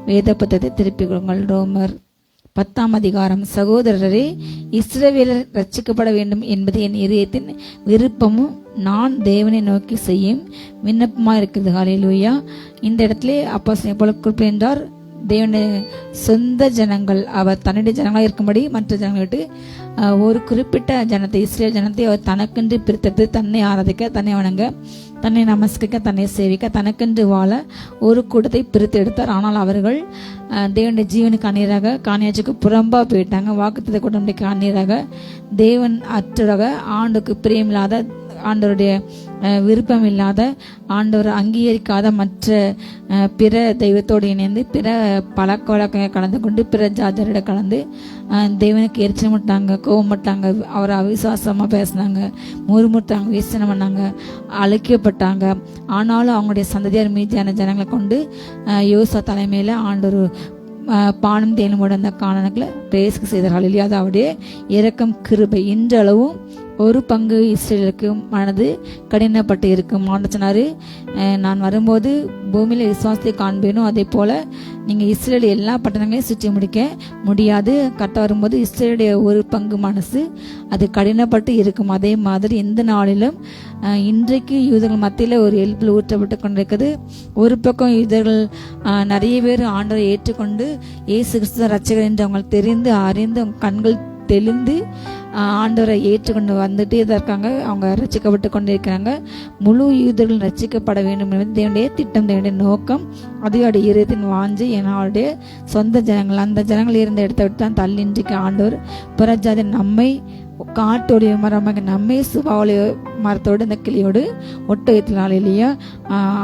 வேத புத்தகத்தை திருப்பிக் கொள்ளுங்கள். ரோமர் 10ஆம் அதிகாரம். சகோதரரே, இஸ்ரவேலர் ரட்சிக்கப்பட வேண்டும் என்பது என் இதயத்தின் விருப்பமும் நான் தேவனை நோக்கி செய்யும் விண்ணப்பமாக இருக்கிறது. ஹல்லேலூயா. இந்த இடத்துல அப்போஸ்தலன் பவுல் குறிப்பிட்டார், தேவனுடைய சொந்த ஜனங்கள் அவர் தன்னுடைய ஜனங்களாக இருக்கும்படி மற்ற ஜனங்களை விட்டு ஒரு குறிப்பிட்ட ஜனத்தை, இஸ்ரேல் ஜனத்தை அவர் தனக்கென்று பிரித்தெடுத்து தன்னை ஆராதிக்க, தன்னை வணங்க, தன்னை நமஸ்கரிக்க, தன்னை சேவிக்க, தனக்கென்று வாழ ஒரு கூட்டத்தை பிரித்து எடுத்தார். ஆனால் அவர்கள் தேவனுடைய ஜீவனுக்கு அந்நியராக, காணியாட்சிக்கு புறம்பா போயிட்டாங்க. வாக்குத்தத்த கூட்டத்துக்கு அந்நியராக, தேவன் அற்றராக, ஆண்டுக்கு பிரியமில்லாத, ஆண்டவருடைய விருப்பம் இல்லாத, ஆண்டவர் அங்கீகரிக்காத மற்ற பிற தெய்வத்தோடு இணைந்து பிற பழக்க வழக்கங்களை கலந்து கொண்டு பிற ஜாதியரோட கலந்து தேவனுக்கு எரிச்சல் விட்டாங்க, கோவப்பட்டாங்க, அவரை அவிசுவாசமாக பேசினாங்க, முறுமுறுத்தாங்க, வீசனம் பண்ணாங்க, அழைக்கப்பட்டாங்க. ஆனாலும் அவங்களுடைய சந்ததியார் மீதியான ஜனங்களை கொண்டு யோசுவா தலைமையில் ஆண்டவர் பானம் தேனும் உடந்த காணனங்களை பிரேசுக்கு செய்தார்கள். இல்லையா? அதாவது இரக்கம், கிருபை. இன்றளவும் ஒரு பங்கு இஸ்ரேலுக்கு மனது கடினப்பட்டு இருக்கும். ஆண்டவர் சொன்னாரு, நான் வரும்போது பூமியில விசுவாசத்தை காண்பேனும், அதே போல நீங்க இஸ்ரேல் எல்லா பட்டணங்களையும் சுற்றி முடிக்க முடியாது. கர்த்தர் வரும்போது இஸ்ரேலுடைய ஒரு பங்கு மனசு அது கடினப்பட்டு இருக்கும். அதே மாதிரி எந்த நாளிலும் இன்றைக்கு யூதர்கள் மத்தியில் ஒரு எழுப்பில் ஊற்றப்பட்டு கொண்டிருக்கிறது. ஒரு பக்கம் யூதர்கள் நிறைய பேர் ஆண்டவரை ஏற்றுக்கொண்டு இயேசு கிறிஸ்து ரட்சகர் என்று அவங்க தெரிந்து அறிந்து கண்கள் தெளிந்து ஆண்டவரை ஏற்றுக்கொண்டு வந்துட்டே தான் இருக்காங்க. அவங்க ரட்சிக்கப்பட்டு கொண்டே இருக்கிறாங்க. முழு யூதர்கள் ரட்சிக்கப்பட வேண்டும் என்பது தேவனுடைய திட்டம், தேவனுடைய நோக்கம். அதுவும் இருதயத்தின் வாஞ்சை. என்னுடைய சொந்த ஜனங்கள், அந்த ஜனங்கள் இருந்த இடத்தை விட்டு தான் தள்ளி இன்றைக்கு ஆண்டவர் புறஜாதி நம்மை காட்டோடைய மரமாக நம்மை சுபாவளி மரத்தோடு இந்த கிளியோடு ஒட்ட வைத்தனால இல்லையா?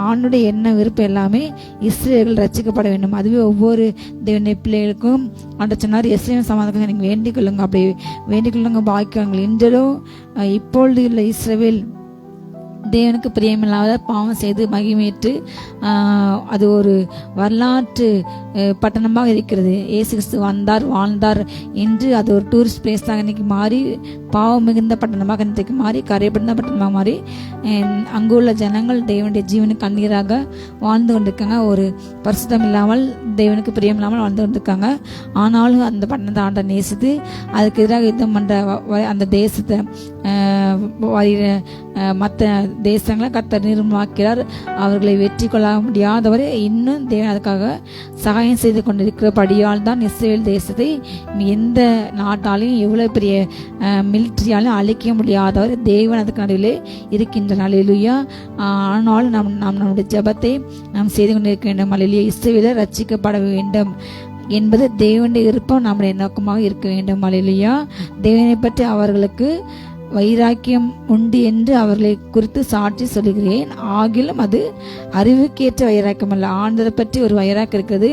ஆண்டுடைய எண்ண விருப்பம் எல்லாமே இஸ்ரேல்கள் ரட்சிக்கப்பட வேண்டும். அதுவே ஒவ்வொரு தேவனுடைய பிள்ளைகளுக்கும் ஆண்டு சொன்னார், இஸ்ரேல் சமாதானத்துக்கு நீங்கள் வேண்டிக் கொள்ளுங்க, அப்படி வேண்டிக் கொள்ளுங்க பாக்கியங்கள். இன்றும் இப்பொழுது உள்ள இஸ்ரவேல் தேவனுக்கு பிரியமில்லாத பாவம் செய்து மகிமையிட்டு அது ஒரு வரலாற்று பட்டணமாக இருக்கிறது. இயேசு கிறிஸ்து வந்தார், வாழ்ந்தார் என்று அது ஒரு டூரிஸ்ட் பிளேஸாக இன்னைக்கு மாறி, பாவம் மிகுந்த பட்டணமாக இன்றைக்கு மாறி, கரைபடிந்த பட்டணமாக மாறி, அங்குள்ள ஜனங்கள் தேவனுடைய ஜீவனுக்கு கண்ணீராக வாழ்ந்து கொண்டிருக்காங்க. ஒரு பரிசுத்தம் இல்லாமல், தேவனுக்கு பிரியம் இல்லாமல் வாழ்ந்து கொண்டிருக்காங்க. ஆனாலும் அந்த பட்டணத்தை ஆண்ட நேசித்து அதுக்கு எதிராக யுத்தம் பண்ற அந்த தேசத்தை மற்ற தேசங்களை கர்த்தர் நிர்மூலமாக்கிறார். அவர்களை வெற்றி கொள்ள முடியாதவரை இன்னும் தேவன் அதுக்காக சகாயம் செய்து கொண்டிருக்கிறபடியால் தான் இஸ்ரேல் தேசத்தை எந்த நாட்டாலையும் எவ்வளவு பெரிய மிலிட்ரியாலும் அழிக்க முடியாதவர் தேவன் அதுக்கு நடுவிலே இருக்கின்றனர். அல்லேலூயா. ஆனாலும் நம்முடைய ஜெபத்தை நாம் செய்து கொண்டிருக்க வேண்டும். அல்லேலூயா. இஸ்ரவேலர் ரட்சிக்கப்பட வேண்டும் என்பது தேவனுடைய விருப்பம், நம்முடைய நோக்கமாக இருக்க வேண்டும். அல்லேலூயா. தேவனை பற்றி அவர்களுக்கு வைராக்கியம் உண்டு என்று அவர்களை குறித்து சாட்சி சொல்லுகிறேன். ஆகிலும் அது அறிவுக்கேற்ற வைராக்கியம் அல்ல. ஆண்டவரை பற்றி ஒரு வைராக்கியம் இருக்கிறது.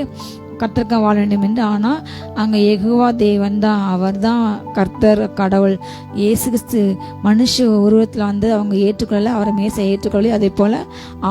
கர்த்தருக்காக வாழ வேண்டும் என்று. ஆனால் அங்கே யெகோவா தேவன் தான், அவர் தான் கர்த்தர் கடவுள். இயேசு கிறிஸ்து மனுஷ உருவத்தில் வந்து அவங்க ஏற்றுக்கொள்ளலை, அவரை மேசை ஏற்றுக்கொள்ளலை. அதே போல்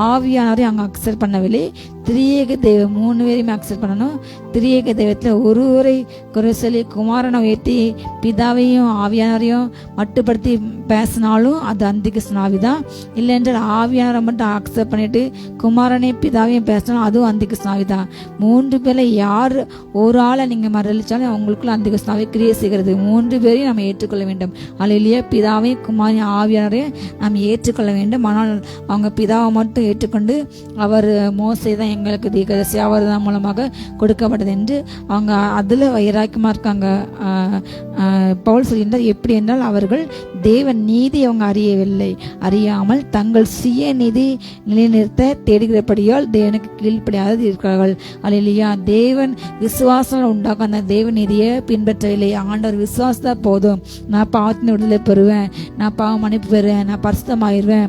ஆவியானவரையும் அங்கே அக்செப்ட் பண்ணவில்லை. திரியேக தெய்வம் 3 பேரையுமே அக்செப்ட் பண்ணணும். திரியேக தெய்வத்தில் ஒருவரை குறை சொல்லி குமாரனை உயர்த்தி பிதாவையும் ஆவியானவரையும் மட்டுப்படுத்தி பேசினாலும் அது அந்திகிறிஸ்து ஆவி தான். இல்லை என்றால் ஆவியானவரை மட்டும் அக்செப்ட் பண்ணிட்டு குமாரனையும் பிதாவையும் பேசினாலும் அதுவும் அந்திகிறிஸ்து ஆவி தான். 3 பேரில் யார் ஒரு ஆளை நீங்கள் மறுதளிச்சாலும் அவங்களுக்குள்ள அந்திகிறிஸ்து ஆவி கிரியை செய்கிறது. 3 பேரையும் நம்ம ஏற்றுக்கொள்ள வேண்டும். அல்லேலூயா. பிதாவையும் குமாரையும் ஆவியானவரையும் நாம் ஏற்றுக்கொள்ள வேண்டும். ஆனால் அவங்க பிதாவை மட்டும் ஏற்றுக்கொண்டு அவர் மோசே தான் எங்களுக்கு தீர்க்கதரிசி, அவர் தான் மூலமாக கொடுக்கப்பட்டது என்று அவங்க அதில் வைராக்கியமாக இருக்காங்க. பவுல் சொல்கின்றார், எப்படி என்றால் அவர்கள் தேவன் நீதி அவங்க அறியவில்லை, அறியாமல் தங்கள் சுய நீதி நிலைநிறுத்த தேடுகிறபடியால் தேவனுக்கு கீழ்ப்படியாது இருக்கிறார்கள். அல்லேலூயா. தேவன் விசுவாசம் உண்டாக்கும் அந்த தேவ நீதியை பின்பற்றவில்லை. ஆண்டவர் விசுவாசத்தா போதும், நான் பாவத்தின் விடுதலை பெறுவேன், நான் பாவ மன்னிப்பு பெறுவேன், நான் பரிசுத்தமாயிருவேன்,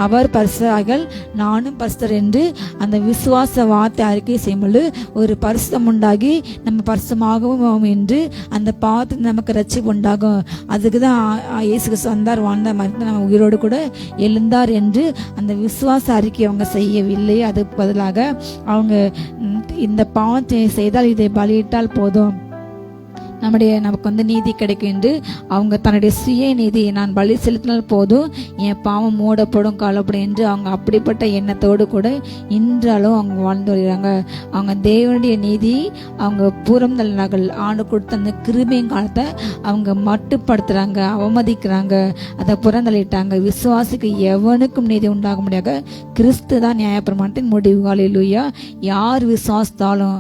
அவர் பரிசுத்தர்கள் நானும் பரிசுத்தர் என்று அந்த விசுவாச வார்த்தை அறிக்கை செய்யும்போது ஒரு பரிசுத்தம் உண்டாகி நம்ம பரிசுத்தமாகவும் என்று அந்த பாவத்துக்கு நமக்கு ரட்சிப்பு உண்டாகும். அதுக்கு தான் இயேசு கிறிஸ்து வந்தார், வாழ்ந்தார், மறித்தார், நம்ம உயிரோடு கூட எழுந்தார் என்று அந்த விசுவாச அறிக்கை அவங்க செய்யவில்லை. அதுக்கு பதிலாக அவங்க இந்த பாவத்தை செய்தால் இதை பலியிட்டால் போதும், நமக்கு வந்து நீதி கிடைக்கும் என்று அவங்க தன்னுடைய சுய நீதி, நான் பலி செலுத்தினால் போதும் என் பாவம் மூடப்படும் காலப்படும் என்று அவங்க அப்படிப்பட்ட எண்ணத்தோடு கூட இன்றாலும் அவங்க வாழ்ந்து வருகிறாங்க. அவங்க தேவனுடைய நீதி அவங்க பூரம் தள்ளினார்கள். ஆண்டு கொடுத்த அந்த கிருபையின் காலத்தை அவங்க மட்டுப்படுத்துறாங்க, அவமதிக்கிறாங்க, அதை புறந்தள்ளிட்டாங்க. விசுவாசிக்கு எவனுக்கும் நீதி உண்டாக முடியாத கிறிஸ்து தான் நியாயப்பிரமாணத்தின் முடிவு. அல்லேலூயா. யார் விசுவாசித்தாலும்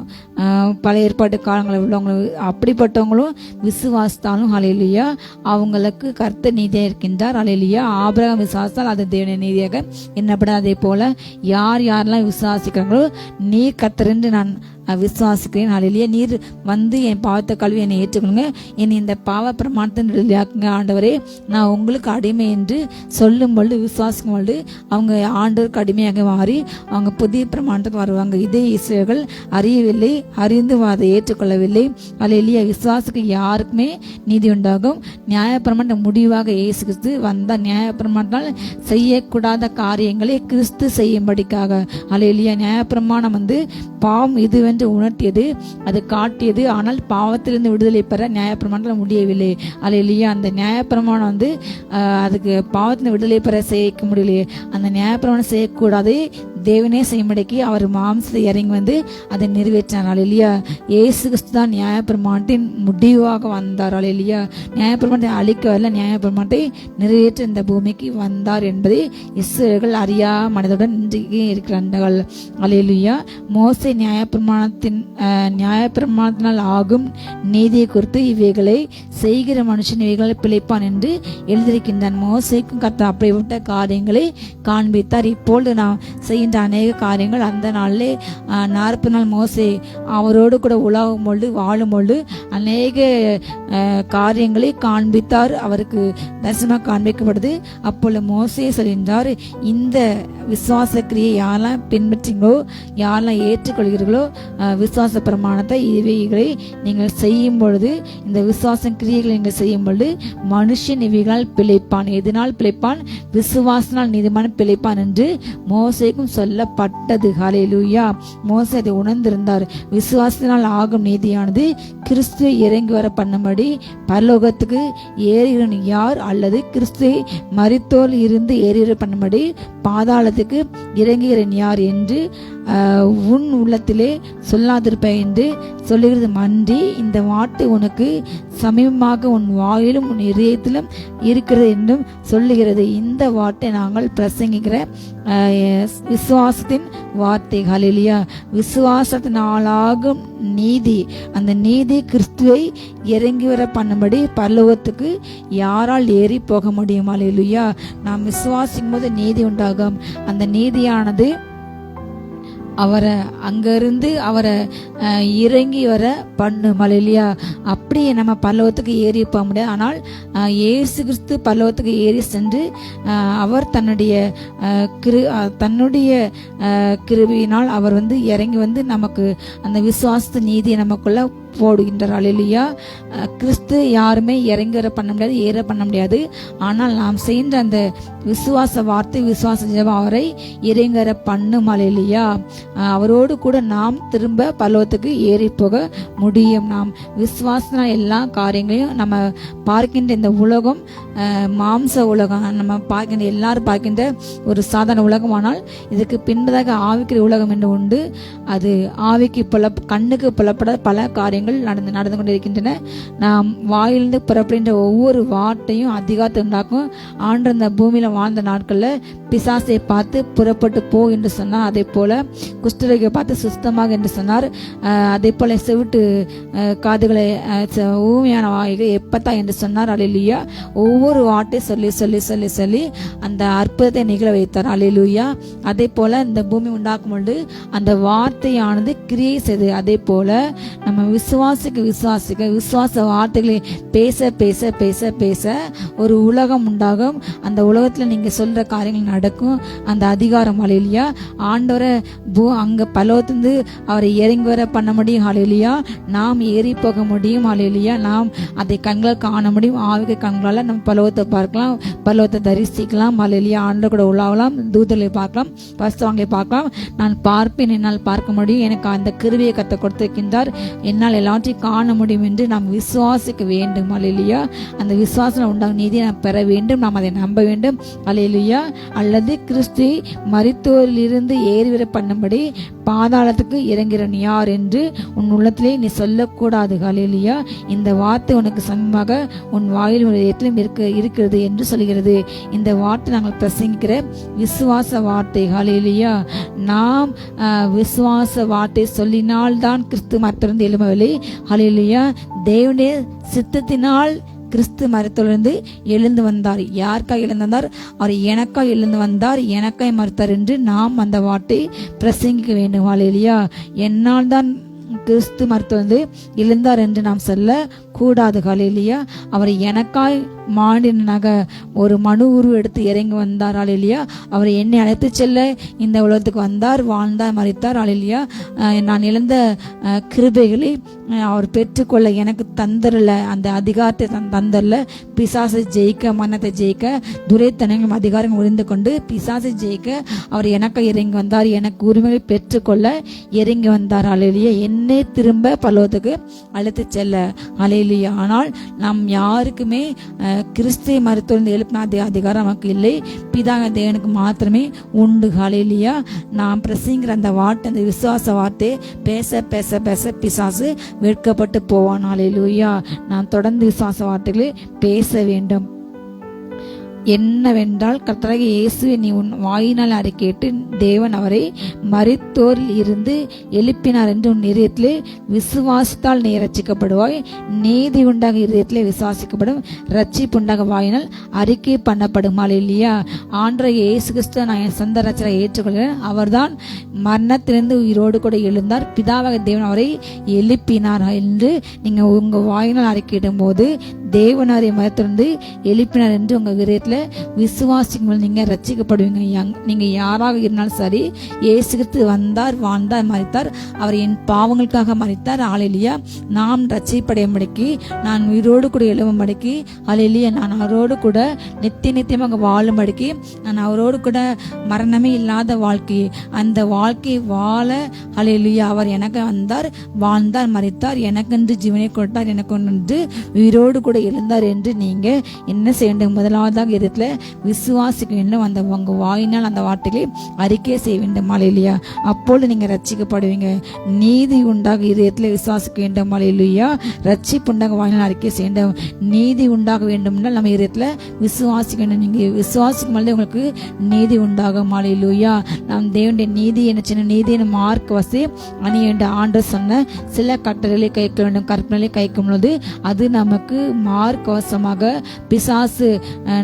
பழைய ஏற்பாட்டு காலங்களில் உள்ளவங்களும் அப்படிப்பட்டவங்களும் விசுவாசித்தாலும் அல்லேலூயா அவங்களுக்கு கர்த்தர் நீதியாக இருக்கின்றார். அல்லேலூயா. ஆபிரகாம் விசுவாசித்தால் அது தேவனுடைய நீதியாக எண்ணப்படாது. அதே போல யாரெல்லாம் விசுவாசிக்கிறாங்களோ நீர் கர்த்தர் என்று நான் விசுவாசிக்கிறேன். அல்லேலூயா. நீர் வந்து என் பாவத்தை கழுவி என்னை ஏற்றுக்கணுங்க, என்னை இந்த பாவ பிரமாணத்தை விடுதலையாக்குங்க ஆண்டவரே, நான் உங்களுக்கு அடிமை என்று சொல்லும் பொழுது விசுவாசிக்கும் பொழுது அவங்க ஆண்டவருக்கு அடிமையாக மாறி அவங்க புதிய பிரமாணத்துக்கு வருவாங்க. இதே இஸ்ரவேலர்கள் அறியவில்லை, அறிந்து அதை ஏற்றுக்கொள்ளவில்லை. அல்லேலூயா. விசுவாசிக்கு யாருக்குமே நீதி உண்டாகும். நியாயப்பிரமாண முடிவாக இயேசு கிறிஸ்து வந்த நியாயப்பிரமாணத்தால் செய்யக்கூடாத காரியங்களை கிறிஸ்து செய்யும்படிக்காக. அல்லேலூயா. நியாயப்பிரமாணம் வந்து பாவம் இதுவென்று உணர்த்தியது, அது காட்டியது. ஆனால் பாவத்திலிருந்து விடுதலை பெற நியாயப்பிரமாணத்தில் முடியவில்லை. அல்லேலூயா. அந்த நியாயப்பிரமாணம் வந்து அதுக்கு பாவத்திலிருந்து விடுதலை பெற செய்ய முடியலையே. அந்த நியாயப்பிரமாணம் செய்யக்கூடாது தேவனே செய்யும்படிக்கு அவர் மாம்சத்தை இறங்கி வந்து அதை நிறைவேற்றினார். அல்லேலூயா. இயேசு கிறிஸ்து தான் நியாயப்பிரமாணத்தின் முடிவாக வந்தார். அல்லேலூயா. நியாயப்பிரமாணத்தை அழிக்க வரல, நியாயப்பிரமாணத்தை நிறைவேற்ற இந்த பூமிக்கு வந்தார் என்பதை இஸ்ரவேலர்கள் அறியா மனதுடன் இன்றைக்கு இருக்கிறார்கள். அல்லேலூயா. மோசே நியாயப்பிரமாணத்தினால் ஆகும் நீதியை குறித்து இவைகளை செய்கிற மனுஷன் இவைகளை பிழைப்பான் என்று எழுதியிருக்கின்றான். மோசேக்கும் கர்த்தர் அப்படிப்பட்ட காரியங்களை காண்பித்தார். இப்பொழுது நாம் செய்கின்ற அநேக காரியங்கள் அந்த நாளிலே 40 நாள் மோசே அவரோடு கூட உலாவும் பொழுது வாழும் பொழுது அநேக காரியங்களை காண்பித்தார். அவருக்கு தரிசனமாக காண்பிக்கப்படுது. அப்பொழுது மோசே சொல்கின்றார், இந்த விசுவாச கிரியை யாரெல்லாம் பின்பற்றீங்களோ, யாரெல்லாம் ஏற்றுக்கொள்கிறீர்களோ விசுவாச பிரமாணத்தை இவைகளை நீங்கள் செய்யும் பொழுது, இந்த விசுவாச கிரியைகளை நீங்கள் செய்யும் பொழுது மனுஷன் இவைகளால் பிழைப்பான். எதனால் பிழைப்பான்? விசுவாசனால் நீதிமான பிழைப்பான் என்று மோசேக்கும் சொல்லப்பட்டது. ஹல்லேலூயா. மோசே அதை உணர்ந்திருந்தார். விசுவாசத்தினால் ஆகும் நீதியானது கிறிஸ்துவை இறங்கி வர பண்ணும்படி பரலோகத்துக்கு ஏறுகிறவன் யார், அல்லது கிறிஸ்துவை மரித்தோர் இருந்து ஏறுகிற பண்ணும்படி பாதாளத்துக்கு இறங்குகிறன் யார் என்று உன் உள்ளத்திலே சொல்லாதிருப்ப என்று சொல்லுகிறது மன்றி இந்த வார்த்தை உனக்கு சமீபமாக உன் வாயிலும் உன் இதயத்திலும் இருக்கிறது என்றும் சொல்லுகிறது. இந்த வார்த்தை நாங்கள் பிரசங்கிக்கிற விசுவாசத்தின் வார்த்தை. ஹல்லேலூயா. விசுவாசத்தினாலாகும் நீதி, அந்த நீதி கிறிஸ்துவை இறங்கி வர பண்ணும்படி பரலோகத்துக்கு யாரால் ஏறி போக முடியும்? ஹல்லேலூயா. நாம் விசுவாசிக்கும் போது நீதி உண்டாகும். அந்த நீதியானது அவரை அங்கிருந்து அவரை இறங்கி வர பண்ணும். அல்லேலூயா. அப்படியே நம்ம பரலோகத்துக்கு ஏறி போக முடியாது. ஆனால் இயேசு கிறிஸ்து பரலோகத்துக்கு ஏறி சென்று அவர் தன்னுடைய கிருபையினால் அவர் இறங்கி நமக்கு அந்த விசுவாச நீதியை நமக்குள்ள போடுகின்றார். அல்லேலூயா. கிறிஸ்து யாருமே இறங்கி வர பண்ண முடியாது, ஏற பண்ண முடியாது. ஆனால் நாம் செய்கின்ற அந்த விசுவாச வார்த்தை, விசுவாச ஜெபம் அவரை இறங்கி வர பண்ணும். அல்லேலூயா. அவரோடு கூட நாம் திரும்ப பரலோகத்துக்கு ஏறி போக முடியும். நாம் விசுவாசனா எல்லா காரியங்களையும் நம்ம பார்க்கின்ற இந்த உலகம் மாம்ச உலகம், நம்ம பார்க்கின்ற எல்லாரும் பார்க்கின்ற ஒரு சாதாரண உலகமானால் இதுக்கு பின்பதாக ஆவிக்கிற உலகம் என்று உண்டு. அது ஆவிக்கு கண்ணுக்கு புலப்பட பல காரியங்கள் நடந்து கொண்டிருக்கின்றன. நாம் வாயிலிருந்து புறப்படுகின்ற ஒவ்வொரு வார்த்தையும் அதிகாரத்தை உண்டாக்கும். ஆண்டு அந்த பூமியில வாழ்ந்த நாட்களில் பிசாசை பார்த்து புறப்பட்டு போ என்று சொன்னார். அதே போல குஷ்டரோகியை பார்த்து சுஸ்தமாக என்று சொன்னார். அதே போல செவிட்டு காதுகளை ஊமையான வாய்கள் எப்பத்தா என்று சொன்னார். அல்லேலூயா. ஒவ்வொரு வார்த்தை சொல்லி சொல்லி சொல்லி சொல்லி அந்த அற்புதத்தை நிகழ வைத்தார். அல்லேலூயா. அதே போல இந்த பூமி உண்டாக்கும் பொழுது அந்த வார்த்தையானது கிரியை செய்து. அதே போல நம்ம விசுவாச வார்த்தைகளை பேச பேச பேச பேச ஒரு உலகம் உண்டாகும். அந்த உலகத்துல நீங்க சொல்ற காரியங்கள் நடக்கும். அந்த அதிகாரம். அல்லேலூயா. ஆண்டவரை அங்க பரலோகத்திலிருந்து அவரை இறங்கி வர பண்ண முடியும். அல்லேலூயா. நாம் ஏறி போக முடியும். அல்லேலூயா. நாம் அதை கண்களால் காண முடியும். ஆவிக கண்களால் நம்ம பரலோகத்தை பார்க்கலாம், பரலோகத்தை தரிசிக்கலாம். அல்லேலூயா. ஆண்டவர் கூட உலாவலாம், தூதர்களை பார்க்கலாம், பரிசுத்தவான்களை பார்க்கலாம். நான் பார்ப்பேன், என்னால் பார்க்க முடியும். எனக்கு அந்த கிருபையை கர்த்தர் கொடுத்திருக்கின்றார், என்னால் எல்லாத்தையும் காண முடியும் என்று நாம் விசுவாசிக்க வேண்டும். அல்லேலூயா. அந்த விசுவாசம் உண்டாகும் நீதியை நாம் பெற வேண்டும். நாம் அதை நம்ப வேண்டும். அல்லேலூயா. அல்லது கிறிஸ்து மரித்தோரில் இருந்து ஏறிவர பண்ணும்படி பாதாளத்துக்கு இறங்கிறன் யார் என்று உன் உள்ளத்திலே நீ சொல்லக்கூடாது. அல்லேலூயா. இந்த வார்த்தை உனக்கு சமமாக உன் வாயில் இதயத்திலும் இருக்கிறது என்று சொல்கிறது. இந்த வார்த்தை நாங்கள் பிரசங்கிக்கிற விசுவாச வார்த்தை. அல்லேலூயா. நாம் விசுவாச வார்த்தை சொல்லினால்தான் கிறிஸ்து மரத்திலிருந்து எழும்பவில்லை. அல்லேலூயா. தேவனுடைய சித்தத்தினால் கிறிஸ்து மரித்தோரிலிருந்து எழுந்து வந்தார். யாருக்காக எழுந்து வந்தார்? அவர் எனக்காக எழுந்து வந்தார், எனக்காய் மரித்தார் என்று நாம் அந்த வார்த்தை பிரசங்கிக்க வேண்டும். அல்லேலூயா. என்னால் தான் கிறிஸ்து மரித்தோரிலிருந்து எழுந்தார் என்று நாம் சொல்ல கூடாது. அல்லேலூயா. அவர் எனக்காய் மாண்டினாக ஒரு மனு உருவம் எடுத்து இறங்கி வந்தார். அல்லேலூயா. அவர் என்னை அழைத்து செல்ல இந்த உலகத்துக்கு வந்தார், வாழ்ந்தார், மரித்தார். அல்லேலூயா. நான் இழந்த கிருபைகளை அவர் பெற்றுக்கொள்ள எனக்கு தந்தரல, அந்த அதிகாரத்தை தந்தரல. பிசாசை ஜெயிக்க, மரணத்தை ஜெயிக்க, துரைத்தனங்களும் அதிகாரம் உறிந்து கொண்டு பிசாசை ஜெயிக்க அவர் எனக்கு இறங்கி வந்தார், எனக்கு உரிமையை பெற்றுக்கொள்ள இறங்கி வந்தார். அல்லேலூயா. என்னை திரும்ப பரலோகத்துக்கு அழைத்து செல்ல. அல்லேலூயா. ஆனால் நாம் யாருக்குமே கிறிஸ்துவை மரித்தோரிலிருந்து எழுப்பின அதிகாரம் நமக்கு இல்லை. பிதாங்க தேவனுக்கு மாத்திரமே உண்டு. அல்லேலூயா. நாம் பிரசங்கிற அந்த வார்த்தை, அந்த விசுவாச வார்த்தை பேச பேச பேச பிசாசு வெட்கப்பட்டு போவான். அல்லேலூயா. நாம் தொடர்ந்து விசுவாச வார்த்தைகளை பேச வேண்டும். என்னவென்றால் கர்த்தராகிய இயேசுவை நீ உன் வாயினால் அறிக்கையிட்டு தேவன் அவரை மரித்தோரில் இருந்து எழுப்பினார் என்று உன் இதயத்திலே விசுவாசித்தால் நீ ரட்சிக்கப்படுவாய். நீதி உண்டாக இதயத்திலே விசுவாசிக்கப்படும், ரட்சிப்பு உண்டாக வாயினால் அறிக்கை பண்ணப்படும். அல்லேலூயா. ஆண்டவராகிய இயேசு கிறிஸ்து நான் என் சொந்த ரட்சகரை ஏற்றுக்கொள்கிறேன். அவர்தான் மரணத்திலிருந்து உயிரோடு கூட எழுந்தார். பிதாவாக தேவன் அவரை எழுப்பினார் என்று நீங்க உங்க வாயினால் அறிக்கையிடும் போது தேவன் அவரை மரித்தோரிலிருந்து எழுப்பினார் என்று உங்க இதயத்துல விசுவாசிக்கும் நீங்க ரட்சிக்கப்படுவீங்க. நீங்க யாராக இருந்தாலும் சரி, இயேசு கிறிஸ்து வந்தார், வாழ்ந்தார், மரித்தார். அவர் என் பாவங்களுக்காக மரித்தார். அல்லேலூயா. நாம் ரட்சிப்படையும்படிக்கு, நான் உயிரோடு கூட எழும்படிக்கு, அல்லேலூயா, நான் அவரோடு கூட நித்தியமாக வாழும்படிக்கு, நான் அவரோடு கூட மரணமே இல்லாத வாழ்க்கை, அந்த வாழ்க்கை வாழ அல்லேலூயா அவர் எனக்கு வந்தார், வாழ்ந்தார், மரித்தார், எனக்கென்று ஜீவனை கொடுத்தார், எனக்கு உயிரோடு கூட எழுந்தார் என்று நீங்க என்ன செய்ய வேண்டும்? முதலாவதாக இடத்துல விசுவாசிக்க வேண்டும். அந்த உங்க வாயினால் அந்த வார்த்தைகளை அறிக்கை செய்ய வேண்டும். அல்லேலூயா. அப்பொழுது நீங்க ரட்சிக்கப்படுவீங்க. நீதி உண்டாக இதயத்துல விசுவாசிக்க வேண்டும். அல்லேலூயா. ரட்சிப்பு உண்டாக வாயினால் அறிக்கை செய்ய வேண்டும். நீதி உண்டாக வேண்டும் என்றால் நம்ம இதயத்துல விசுவாசிக்க வேண்டும். நீங்க விசுவாசிக்கும் பொழுது உங்களுக்கு நீதி உண்டாகும். அல்லேலூயா. நாம் தேவனுடைய நீதி என்ன சின்ன நீதி மார்க் வசி அணி என்ற ஆண்டு சொன்ன சில கட்டளைகளை கைக்க வேண்டும். கற்பனைகளை கைக்கும் பொழுது அது நமக்கு மார்க்கவசமாக பிசாசு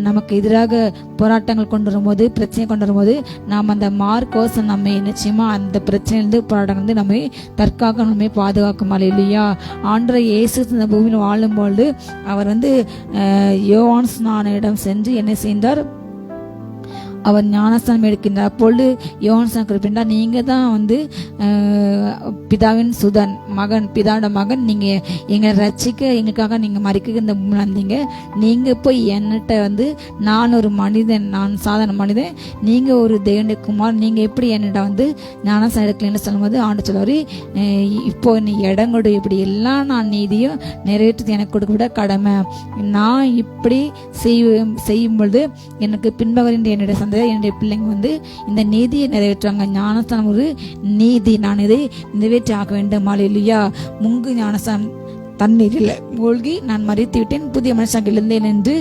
நமக்கு எதிராக போராட்டங்கள் கொண்டு வரும்போது, பிரச்சனை கொண்டு வரும்போது, நாம் அந்த மார்க்கவசம் நம்மை நிச்சயமா அந்த பிரச்சனையிலிருந்து போராட்டம் நம்மை தற்காக்க நம்மை பாதுகாக்கும். அல்லேலூயா. ஆண்டவர் இயேசு இந்த பூமியில் வாழும்பொழுது அவர் யோவான் ஸ்நானனிடம் சென்று என்ன செய்தார்? அவர் ஞானஸ்தானம் எடுக்கின்றார். அப்பொழுது யோவான் குறிப்பிட்டார், நீங்க தான் பிதாவின் சுதன் மகன், பிதாவோட மகன், நீங்க எங்களை ரட்சிக்க எங்களுக்காக நீங்க மறிக்க இந்த வந்தீங்க. நீங்க போய் என்கிட்ட நான் ஒரு மனிதன், நான் சாதாரண மனிதன், நீங்க ஒரு தேவனுடைய குமார், நீங்க எப்படி என்னிட்ட ஞானஸ்தானம் எடுக்கலன்னு சொல்லும்போது ஆண்டு சொல்லுவாரு, இப்போ நீ இடங்கொடு, இப்படி எல்லாம் நான் நீதியும் நிறைவேற்றது எனக்கு கொடுக்க கடமை. நான் இப்படி செய்யும் பொழுது எனக்கு பின்பவரின் என்னுடைய என்னுடைய பிள்ளைங்க இந்த நீதியை நிறைவேற்றுவாங்க. ஞானஸ்தானம் ஒரு நீதி, நான் இதை நிறைவேற்றி ஆக வேண்டும். அல்லேலூயா. முங்கு ஞானஸ்தானம் தண்ணீரில் மூழ்கி நான் மறித்து விட்டேன், புதிய மனுஷனாக எழுந்தேன் என்று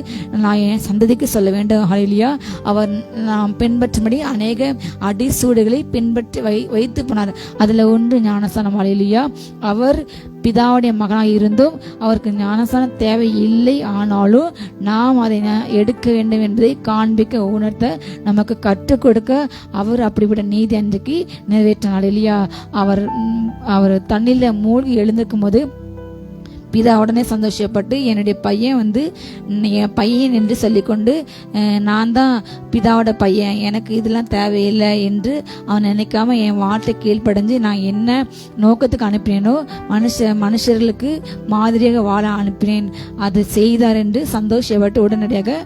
நான் என் சந்ததிக்கு சொல்ல வேண்டும். ஹல்லேலூயா. அவர் நாம் பின்பற்றும்படி அநேக அடிசூடுகளை பின்பற்றி வைத்து போனார். அதில் ஒன்று ஞானஸ்தானம். ஹல்லேலூயா. அவர் பிதாவுடைய மகனாக இருந்தும் அவருக்கு ஞானஸ்தானம் தேவையில்லை. ஆனாலும் நாம் அதை எடுக்க வேண்டும் என்பதை காண்பிக்க, உணர்த்த, நமக்கு கற்றுக் கொடுக்க அவர் அப்படிப்பட்ட நீதி அன்றைக்கு நிறைவேற்றினார். இல்லையா? அவர் தண்ணில மூழ்கி எழுந்திருக்கும் போது பிதா உடனே சந்தோஷப்பட்டு என்னுடைய பையன் என் பையன் என்று சொல்லிக்கொண்டு, நான் தான் பிதாவோட பையன், எனக்கு இதெல்லாம் தேவையில்லை என்று அவன் நினைக்காம என் வார்த்தை கீழ்ப்படைஞ்சு நான் என்ன நோக்கத்துக்கு அனுப்பினேனோ மனுஷர்களுக்கு மாதிரியாக வாழ அனுப்பினேன், அது செய்தார் என்று சந்தோஷப்பட்டு உடனடியாக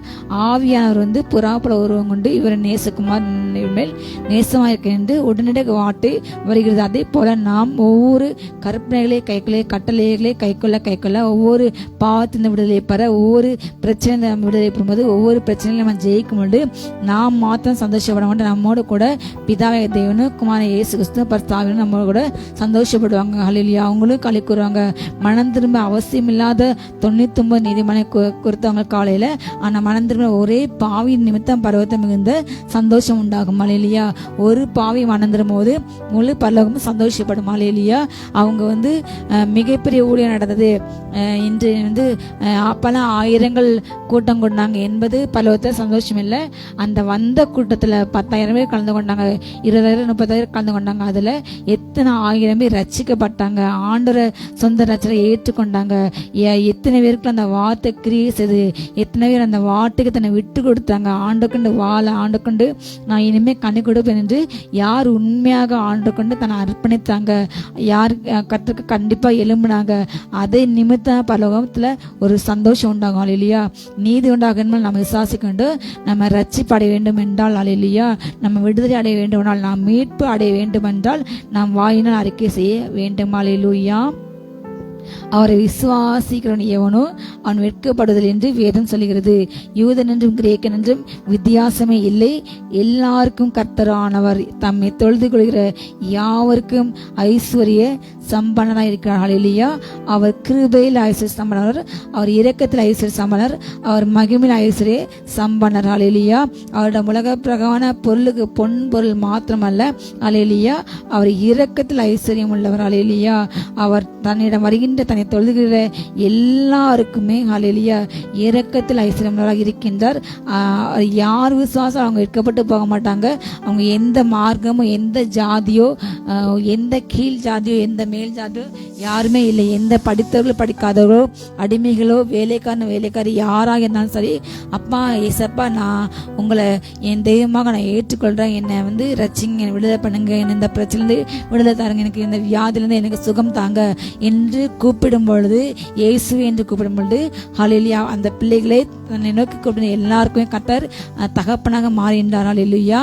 ஆவியானவர் புறாப்பட உருவம் கொண்டு இவர் நேசகுமார் மேல் நேசமாக இருக்க என்று உடனடியாக வார்த்தை வருகிறது. அதே போல நாம் ஒவ்வொரு கற்பனைகளை கைக்குள்ளே, கட்டளைகளை கைக்குள்ள ஒவ்வொரு பாவத்தின் விடுதலை பெற, ஒவ்வொரு பிரச்சனை விடுதலை பெறும்போது, ஒவ்வொரு பிரச்சனையும் நம்ம ஜெயிக்கும் பொழுது நாம் மாத்திரம் சந்தோஷப்பட மாட்டோம், நம்மோடு கூட பிதாவை தேவனு குமார இயேசு கிறிஸ்து பரிசுத்தாவியும் நம்மோடு கூட சந்தோஷப்படுவாங்க. ஹல்லேலூயா. அவங்களும் களி கூறுவாங்க. மனம் திரும்ப அவசியம் இல்லாத 99 நீதிமனை கொடுத்தவங்க காலையில, ஆனா மனம் திரும்ப ஒரே பாவி நிமித்தம் பருவத்தை மிகுந்த சந்தோஷம் உண்டாகும். ஹல்லேலூயா. ஒரு பாவி மனம் திரும்பும் போது முழு பரலோகமும் சந்தோஷப்படும். ஹல்லேலூயா. அவங்க மிகப்பெரிய ஊழியம் நடந்தது. இன்று அப்பெல்லாம் 1000 கூட்டம் கொண்டாங்க என்பது பலவத்த சந்தோஷம் இல்லை. அந்த வந்த கூட்டத்தில் 10,000 பேர் கலந்து கொண்டாங்க, 20,000 30,000 கலந்து கொண்டாங்க. அதில் எத்தனை 1000 பேர் ரட்சிக்கப்பட்டாங்க, ஆண்டவரை சொந்த ரட்சரை ஏற்றுக்கொண்டாங்க. எத்தனை பேருக்கு அந்த வார்த்தை கிரியை செய்து, எத்தனை பேர் அந்த வார்த்தைக்கு தன்னை விட்டு கொடுத்தாங்க. ஆண்டு கொண்டு வாழ, ஆண்டு கொண்டு நான் இனிமேல் கனி கொடுப்பேன் என்று யார் உண்மையாக ஆண்டு கொண்டு தன்னை அர்ப்பணித்தாங்க, யார் கற்றுக்கு கண்டிப்பாக எழும்பினாங்க, அதை நிமித்த பரலோகத்துல ஒரு சந்தோஷம் உண்டாகும். அல்லேலூயா. நீதி உண்டாகும் நம்ம விசுவாசிக்க வேண்டும். நம்ம ரட்சிப்பு அடைய வேண்டும் என்றால், அல்லேலூயா, நம்ம விடுதலை அடைய வேண்டும் என்றால், நாம் மீட்பு அடைய வேண்டும் என்றால் நாம் வாயினால் அறிக்கை செய்ய வேண்டும். அல்லேலூயா. அவரை விசுவாசிக்கிறவன் எவனோ அவன் வெட்கப்படுதல் என்று வேதம் சொல்கிறது. யூதன் என்றும் கிரேக்கன் என்றும் வித்தியாசமே இல்லை, எல்லாருக்கும் கர்த்தரானவர் தம்மை தொழுது கொள்கிற யாவருக்கும் ஐஸ்வர்ய சம்பனராக இருக்கிறார். ஹல்லேலூயா. அவர் கிருபையில் ஐஸ்வர்ய சம்பனர், அவர் இரக்கத்தில் ஐஸ்வர்ய சம்பனர், அவர் மகிமையில் ஐஸ்வர்ய சம்பனர். ஹல்லேலூயா. அவரிடம் உலக பிரகான பொருளுக்கு பொன் பொருள் மாத்திரமல்ல, ஹல்லேலூயா, அவர் இரக்கத்தில் ஐஸ்வர்யம் உள்ளவர். ஹல்லேலூயா. அவர் தன்னிடம் வருகின்ற தன்னை தொழுகிற எல்லாருக்குமே ஹல்லேலூயா இரக்கத்தில் ஐஸ்வர்யமாக இருக்கின்றார். யார் விசுவாசம் அவங்க எடுக்கப்பட்டு போக மாட்டாங்க. அவங்க எந்த மார்க்கமோ, எந்த ஜாதியோ, எந்த கீழ் ஜாதியோ, எந்த மேல் ஜாதியோ யாருமே இல்லை. எந்த படித்தவர்களோ படிக்காதவர்களோ, அடிமைகளோ, வேலைக்காரி யாராக இருந்தாலும் சரி, அப்பா ஏசப்பா நான் உங்களை என் தெய்வமாக நான் ஏற்றுக்கொள்கிறேன், என்னை ரட்சிங்க, என்னை விடுதலை பண்ணுங்க, என்ன இந்த பிரச்சனையிலிருந்து விடுதலை தாருங்க, எனக்கு இந்த வியாதியிலிருந்து எனக்கு சுகம் தாங்க என்று கூப்பிடும் பொழுது, இயேசு என்று கூப்பிடும் பொழுது, ஹல்லேலூயா, அந்த பிள்ளைகளை தன்னை நோக்கி கூப்பிட எல்லாருக்குமே கர்த்தர் தகப்பனாக மாறுகின்றார். ஹல்லேலூயா.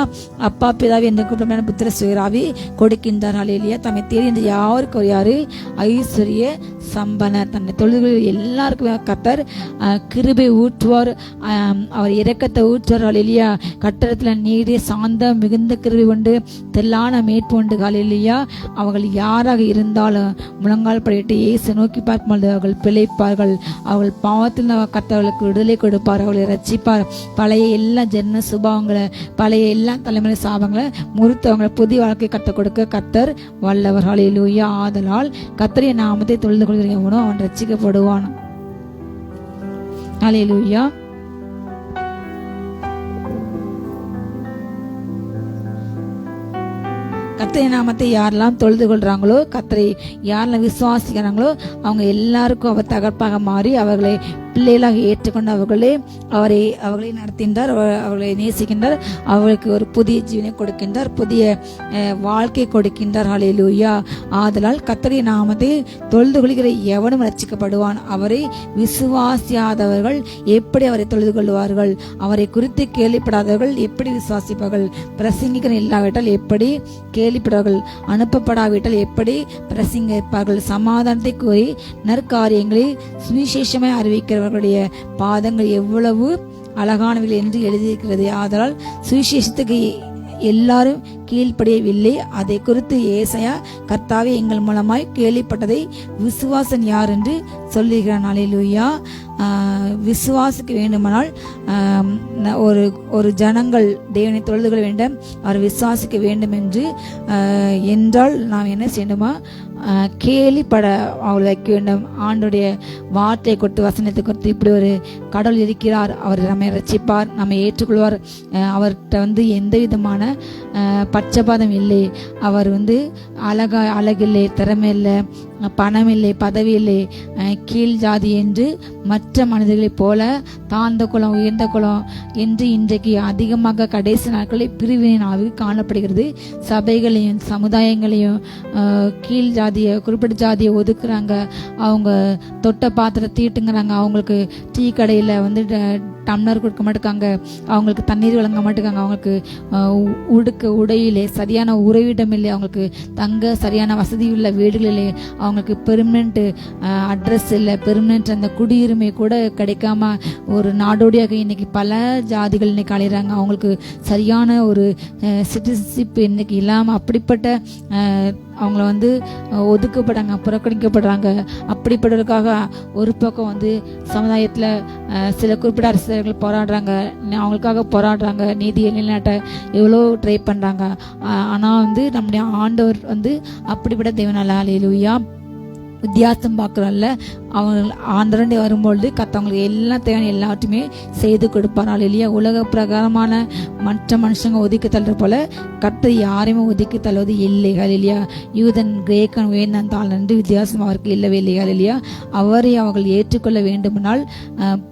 அப்பா பிதாவி என்று கூப்பிடும் புத்திர சுயராவி கொடுக்கின்றார். ஹல்லேலூயா. தம்மை தேடி என்று யாருக்கு ஒரு யாரு ஐஸ்வர்ய சம்பனர், தன்னை தொழுதுகளில் எல்லாருக்குமே கர்த்தர் கிருபை ஊற்றுவார், அவர் இரக்கத்தை ஊற்றுவார். ஹல்லேலூயா. கட்டடத்தில் நீடிய சாந்தம் மிகுந்த கிருபை உண்டு, தெல்லான மீட்பு உண்டு. ஹல்லேலூயா. அவர்கள் யாராக இருந்தாலும் முழங்கால் படிட்டு இயேசு நோக்கி பார்க்கும்போது அவர்கள் பிழைப்பார்கள். அவர்கள் பாவத்தில் கர்த்தர்களுக்கு விடுதலை கொடுப்பார், அவர்களை ரட்சிப்பார். பழைய எல்லா ஜென்ம சுபாவங்களை, பழைய எல்லா தலைமுறை சாபங்களை முறித்தவங்களை புதிய வாழ்க்கை கற்றுக் கொடுக்க கர்த்தர் வல்லவர். ஹல்லேலூயா. ஆதலால் கர்த்தருடைய நாமத்தை தொழுது கொள்கிறவனோ அவன் ரட்சிக்கப்படுவான். ஹல்லேலூயா. கர்த்தரை நாமத்தை யாரெல்லாம் தொழுது கொள்றாங்களோ, கர்த்தரை யாரெல்லாம் விசுவாசிக்கிறாங்களோ, அவங்க எல்லாருக்கும் அவர் தகர்ப்பாக மாறி அவர்களை பிள்ளைகளாக ஏற்றுக்கொண்டு அவர்களை நடத்துகின்றார், அவர்களை நேசிக்கின்றார், அவர்களுக்கு ஒரு புதிய ஜீவனை கொடுக்கின்றார், புதிய வாழ்க்கை கொடுக்கின்றார். ஹல்லேலூயா. ஆதலால் கர்த்தருடைய நாமத்தை தொழுது கொள்கிற எவனும் ரட்சிக்கப்படுவான். அவரை விசுவாசியாதவர்கள் எப்படி அவரை தொழுது கொள்வார்கள்? அவரை குறித்து கேள்விப்படாதவர்கள் எப்படி விசுவாசிப்பார்கள்? பிரசங்கிக்கிற இல்லாவிட்டால் எப்படி கேள்விப்படுவார்கள்? அனுப்பப்படாவிட்டால் எப்படி பிரசங்கிப்பார்கள்? சமாதானத்தை கூறி நற்காரியங்களை சுவிசேஷமாய் அறிவிக்கிறவர்களுடைய பாதங்கள் எவ்வளவு அழகானவர்கள் என்று எழுதியிருக்கிறது. ஆதலால் சுவிசேஷத்துக்கு எல்லாரும் கீழ்ப்படியவில்லை. அதை குறித்து ஏசாயா, கர்த்தாவே எங்கள் மூலமாய் கேள்விப்பட்டதை விசுவாசன் யார் என்று சொல்லுகிறான். ஹல்லேலூயா. விசுவாசிக்க வேண்டுமானால் ஒரு ஜனங்கள் தேவனை தொழுது கொள்ள வேண்டும், அவர் விசுவாசிக்க வேண்டும் என்றால் நாம் என்ன செய்யணுமா? கேள்விப்பட அவள் வைக்க வேண்டும். ஆண்டுடைய வார்த்தை கொடுத்து, வசனத்தை கொடுத்து, இப்படி ஒரு கடவுள் இருக்கிறார், அவர் நம்மை ரட்சிப்பார், நம்மை ஏற்றுக்கொள்வார், அவர்கிட்ட எந்த விதமான பட்சபாதம் இல்லை, அவர் அழகில்லை, திறமை இல்லை, பணம் இல்லை, பதவி இல்லை, கீழ் ஜாதி என்று மற்ற மனிதர்களைப் போல தாழ்ந்த குலம் உயர்ந்த குலம் என்று இன்றைக்கு அதிகமாக கடைசி நாட்களில் பிரிவினை ஆவி காணப்படுகிறது. சபைகளையும் சமுதாயங்களையும் கீழ் ஜாதியை, குறிப்பிட்ட ஜாதியை ஒதுக்குறாங்க. அவங்க தொட்ட பாத்திரம் தீட்டுங்கிறாங்க. அவங்களுக்கு டீ கடையில் டம்ளர் கொடுக்க மாட்டேங்காங்க, அவங்களுக்கு தண்ணீர் வழங்க மாட்டேங்காங்க, அவங்களுக்கு உடையிலே சரியான உறைவிடம் இல்லை, அவங்களுக்கு தங்க சரியான வசதி உள்ள வீடுகள் இல்லை, அவங்களுக்கு பெர்மனண்ட் அட்ரஸ் இல்லை, பெர்மனண்ட் அந்த குடியுரிமை கூட கிடைக்காம ஒரு நாடோடியாக இன்னைக்கு பல ஜாதிகள் இன்னைக்கு அலைகிறாங்க. அவங்களுக்கு சரியான ஒரு சிட்டிசன்ஷிப் இன்னைக்கு இல்லாமல் அப்படிப்பட்ட அவங்கள ஒதுக்கப்படுறாங்க, புறக்கணிக்கப்படுறாங்க. அப்படிப்பட்டவர்களுக்காக ஒரு பக்கம் சமுதாயத்தில் சில குறிப்பிட்ட அரசியல்கள் போராடுறாங்க, அவங்களுக்காக போராடுறாங்க, நீதியை நிலைநாட்ட எவ்வளோ ட்ரை பண்ணுறாங்க. ஆனால் நம்முடைய ஆண்டவர் அப்படிப்பட்ட தேவனால. ஹல்லேலூயா. வித்தியாசம் பார்க்குறோம்ல, அவங்க ஆண்டரண்டே வரும்பொழுது கத்தவங்களுக்கு எல்லாம் தேவையான எல்லாத்தையுமே செய்து கொடுப்பார்கள் இல்லையா? உலக பிரகாரமான மற்ற மனுஷங்க ஒதுக்கி தள்ளுற போல கர்த்தர் யாரையுமே ஒதுக்கி தள்ளுவது இல்லைகள் இல்லையா? யூதன், கிரேக்கன், வேந்தன், தாழ்ந்து வித்தியாசம் அவருக்கு இல்லவே இல்லைகள் இல்லையா? அவரை அவர்கள் ஏற்றுக்கொள்ள வேண்டுமானால்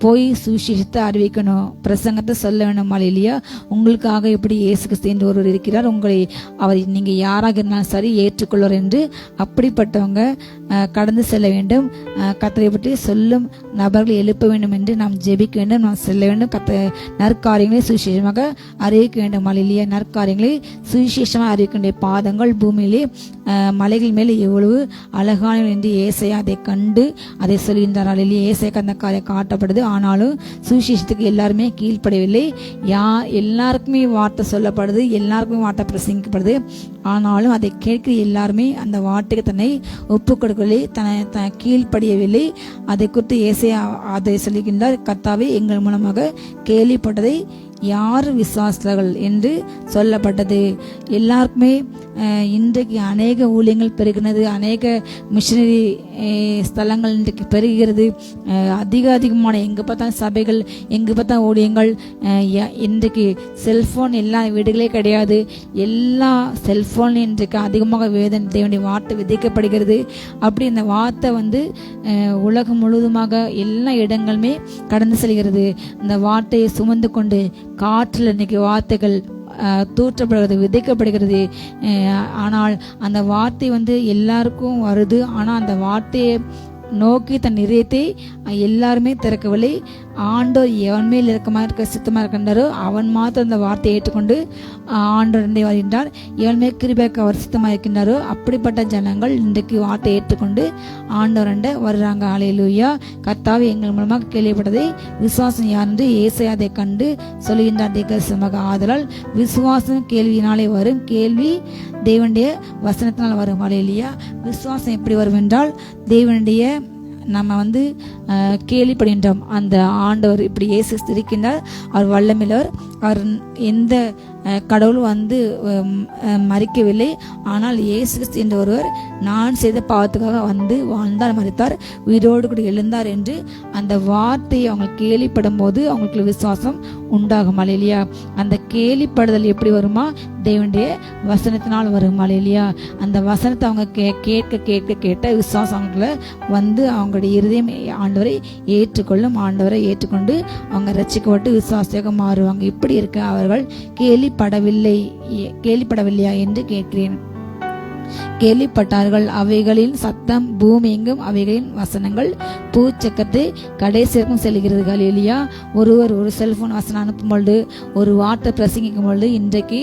போய் சுவிசேஷத்தை அறிவிக்கணும், பிரசங்கத்தை சொல்ல வேண்டுமா இல்லையா? உங்களுக்காக எப்படி இயேசு கிறிஸ்து என்று ஒருவர் இருக்கிறார், உங்களை அவர் நீங்கள் யாராக இருந்தாலும் சரி ஏற்றுக்கொள்வார் என்று அப்படிப்பட்டவங்க கடந்து செல்ல வேண்டும். கர்த்தரை பற்றி சொல்லும் நபர்களை எழுப்ப வேண்டும் என்று நாம் ஜெபிக்க வேண்டும், நாம் செல்ல வேண்டும். நற்காரியங்களை சுவிசேஷமாக அறிவிக்க வேண்டும். இல்லையா? நற்காரியங்களை சுவிசேஷமாக அறிவிக்கின்ற பாதங்கள் பூமியிலே மலைகள் மேலே எவ்வளவு அழகான என்று ஏசாயா அதை கண்டு அதை சொல்கின்றார். இல்லையா? ஏசாயாக்கு அந்த காரியம் காட்டப்படுது. ஆனாலும் சுவிசேஷத்துக்கு எல்லாருமே கீழ்ப்படவில்லை. எல்லாருக்குமே வார்த்தை சொல்லப்படுது, எல்லாருக்குமே வார்த்தை பிரசங்கிக்கப்படுது. ஆனாலும் அதை கேட்கிற எல்லாருமே அந்த வார்த்தைக்கு தன்னை ஒப்பு கொடுக்கவில்லை, தன்னை கீழ்ப்படியவில்லை. அதை குறித்து ஏசாயா அதை சொல்லுகின்றார், கர்த்தாவே எங்கள் மூலமாக கேள்விப்பட்டதை யார் விசுவாசித்தார்கள் என்று சொல்லப்பட்டது. எல்லாருக்குமே இன்றைக்கு அநேக ஊழியங்கள் பெருகினது, அநேக மிஷனரி ஸ்தலங்கள் இன்றைக்கு பெருகிறது. அதிகமான எங்கே பார்த்தாலும் சபைகள், எங்கே பார்த்தா ஊழியங்கள். இன்றைக்கு செல்ஃபோன் எல்லா வீடுகளே கிடையாது, எல்லா செல்ஃபோன் இன்றைக்கு அதிகமாக தேவனுடைய வார்த்தை விதைக்கப்படுகிறது. அப்படி இந்த வார்த்தை உலகம் முழுவதுமாக எல்லா இடங்களுமே கடந்து செல்கிறது. இந்த வார்த்தையை சுமந்து கொண்டு காற்றில் இன்னைக்கு வார்த்தைகள் தூற்றப்படுகிறது, விதைக்கப்படுகிறது. ஆனால் அந்த வார்த்தை எல்லாருக்கும் வருது. ஆனால் அந்த வார்த்தையை நோக்கி தன் இதயத்தை எல்லாருமே திறக்கவில்லை. ஆண்டவர் எவன் மேல் இறக்கமாக இருக்க சித்தமாக இருக்கின்றாரோ அவன் மாத்திரம் அந்த வார்த்தையை ஏற்றுக்கொண்டு ஆண்டவரண்டே வருகின்றார். எவன் மேல் கிருபைக்கு அவர் சித்தமாக இருக்கின்றாரோ அப்படிப்பட்ட ஜனங்கள் இன்றைக்கு வார்த்தையை ஏற்றுக்கொண்டு ஆண்டவரண்டை வருகிறாங்க. ஹல்லேலூயா. கர்த்தாவே எங்கள் மூலமாக கேள்விப்பட்டதை விசுவாசம் யார் என்று ஏசாயா அதை கண்டு சொல்லுகின்றார் தீர்க்கதரிசனமாக. ஆதலால் விசுவாசம் கேள்வியினாலே வரும், கேள்வி தேவனுடைய வசனத்தினால் வரும். ஹல்லேலூயா. விசுவாசம் எப்படி வரும் என்றால், தேவனுடைய நம்ம கேள்விப்படுகின்றோம் அந்த ஆண்டவர் இப்படி இயேசு இருக்கின்றார், அவர் வல்லமையுள்ளவர், அவர் எந்த கடவுள் மறிக்கவில்லை. ஆனால் இயேசு கிறிஸ்து என்ற ஒருவர் நான் செய்த பாவத்துக்காக வாழ்ந்தார், மறித்தார், உயிரோடு கூட எழுந்தார் என்று அந்த வார்த்தையை அவங்க கேள்விப்படும் போது அவங்களுக்கு விசுவாசம் உண்டாகும். அல்லேலூயா. அந்த கேள்விப்படுதல் எப்படி வருமா? தேவனுடைய வசனத்தினால் வரும். அல்லேலூயா. அந்த வசனத்தை அவங்க கேட்க கேட்க கேட்ட விசுவாசம் அவங்கள அவங்களுடைய இருதயம் ஆண்டவரை ஏற்றுக்கொண்டு அவங்க ரட்சிக்கப்பட்டு விசுவாசியாக மாறுவாங்க. இப்படி இருக்க அவர்கள் கேள்விப்படவில்லையா என்று கேட்கிறேன். கேள்விப்பட்டார்கள். அவைகளின் சத்தம் பூமி எங்கும், அவைகளின் வசனங்கள் பூச்சக்கத்தை கடைசிக்கும் செல்கிறது. அல்லேலூயா. ஒருவர் ஒரு செல்போன் வசனம் அனுப்பும் பொழுது, ஒரு வார்த்தை பிரசங்கிக்கும் பொழுது, இன்றைக்கு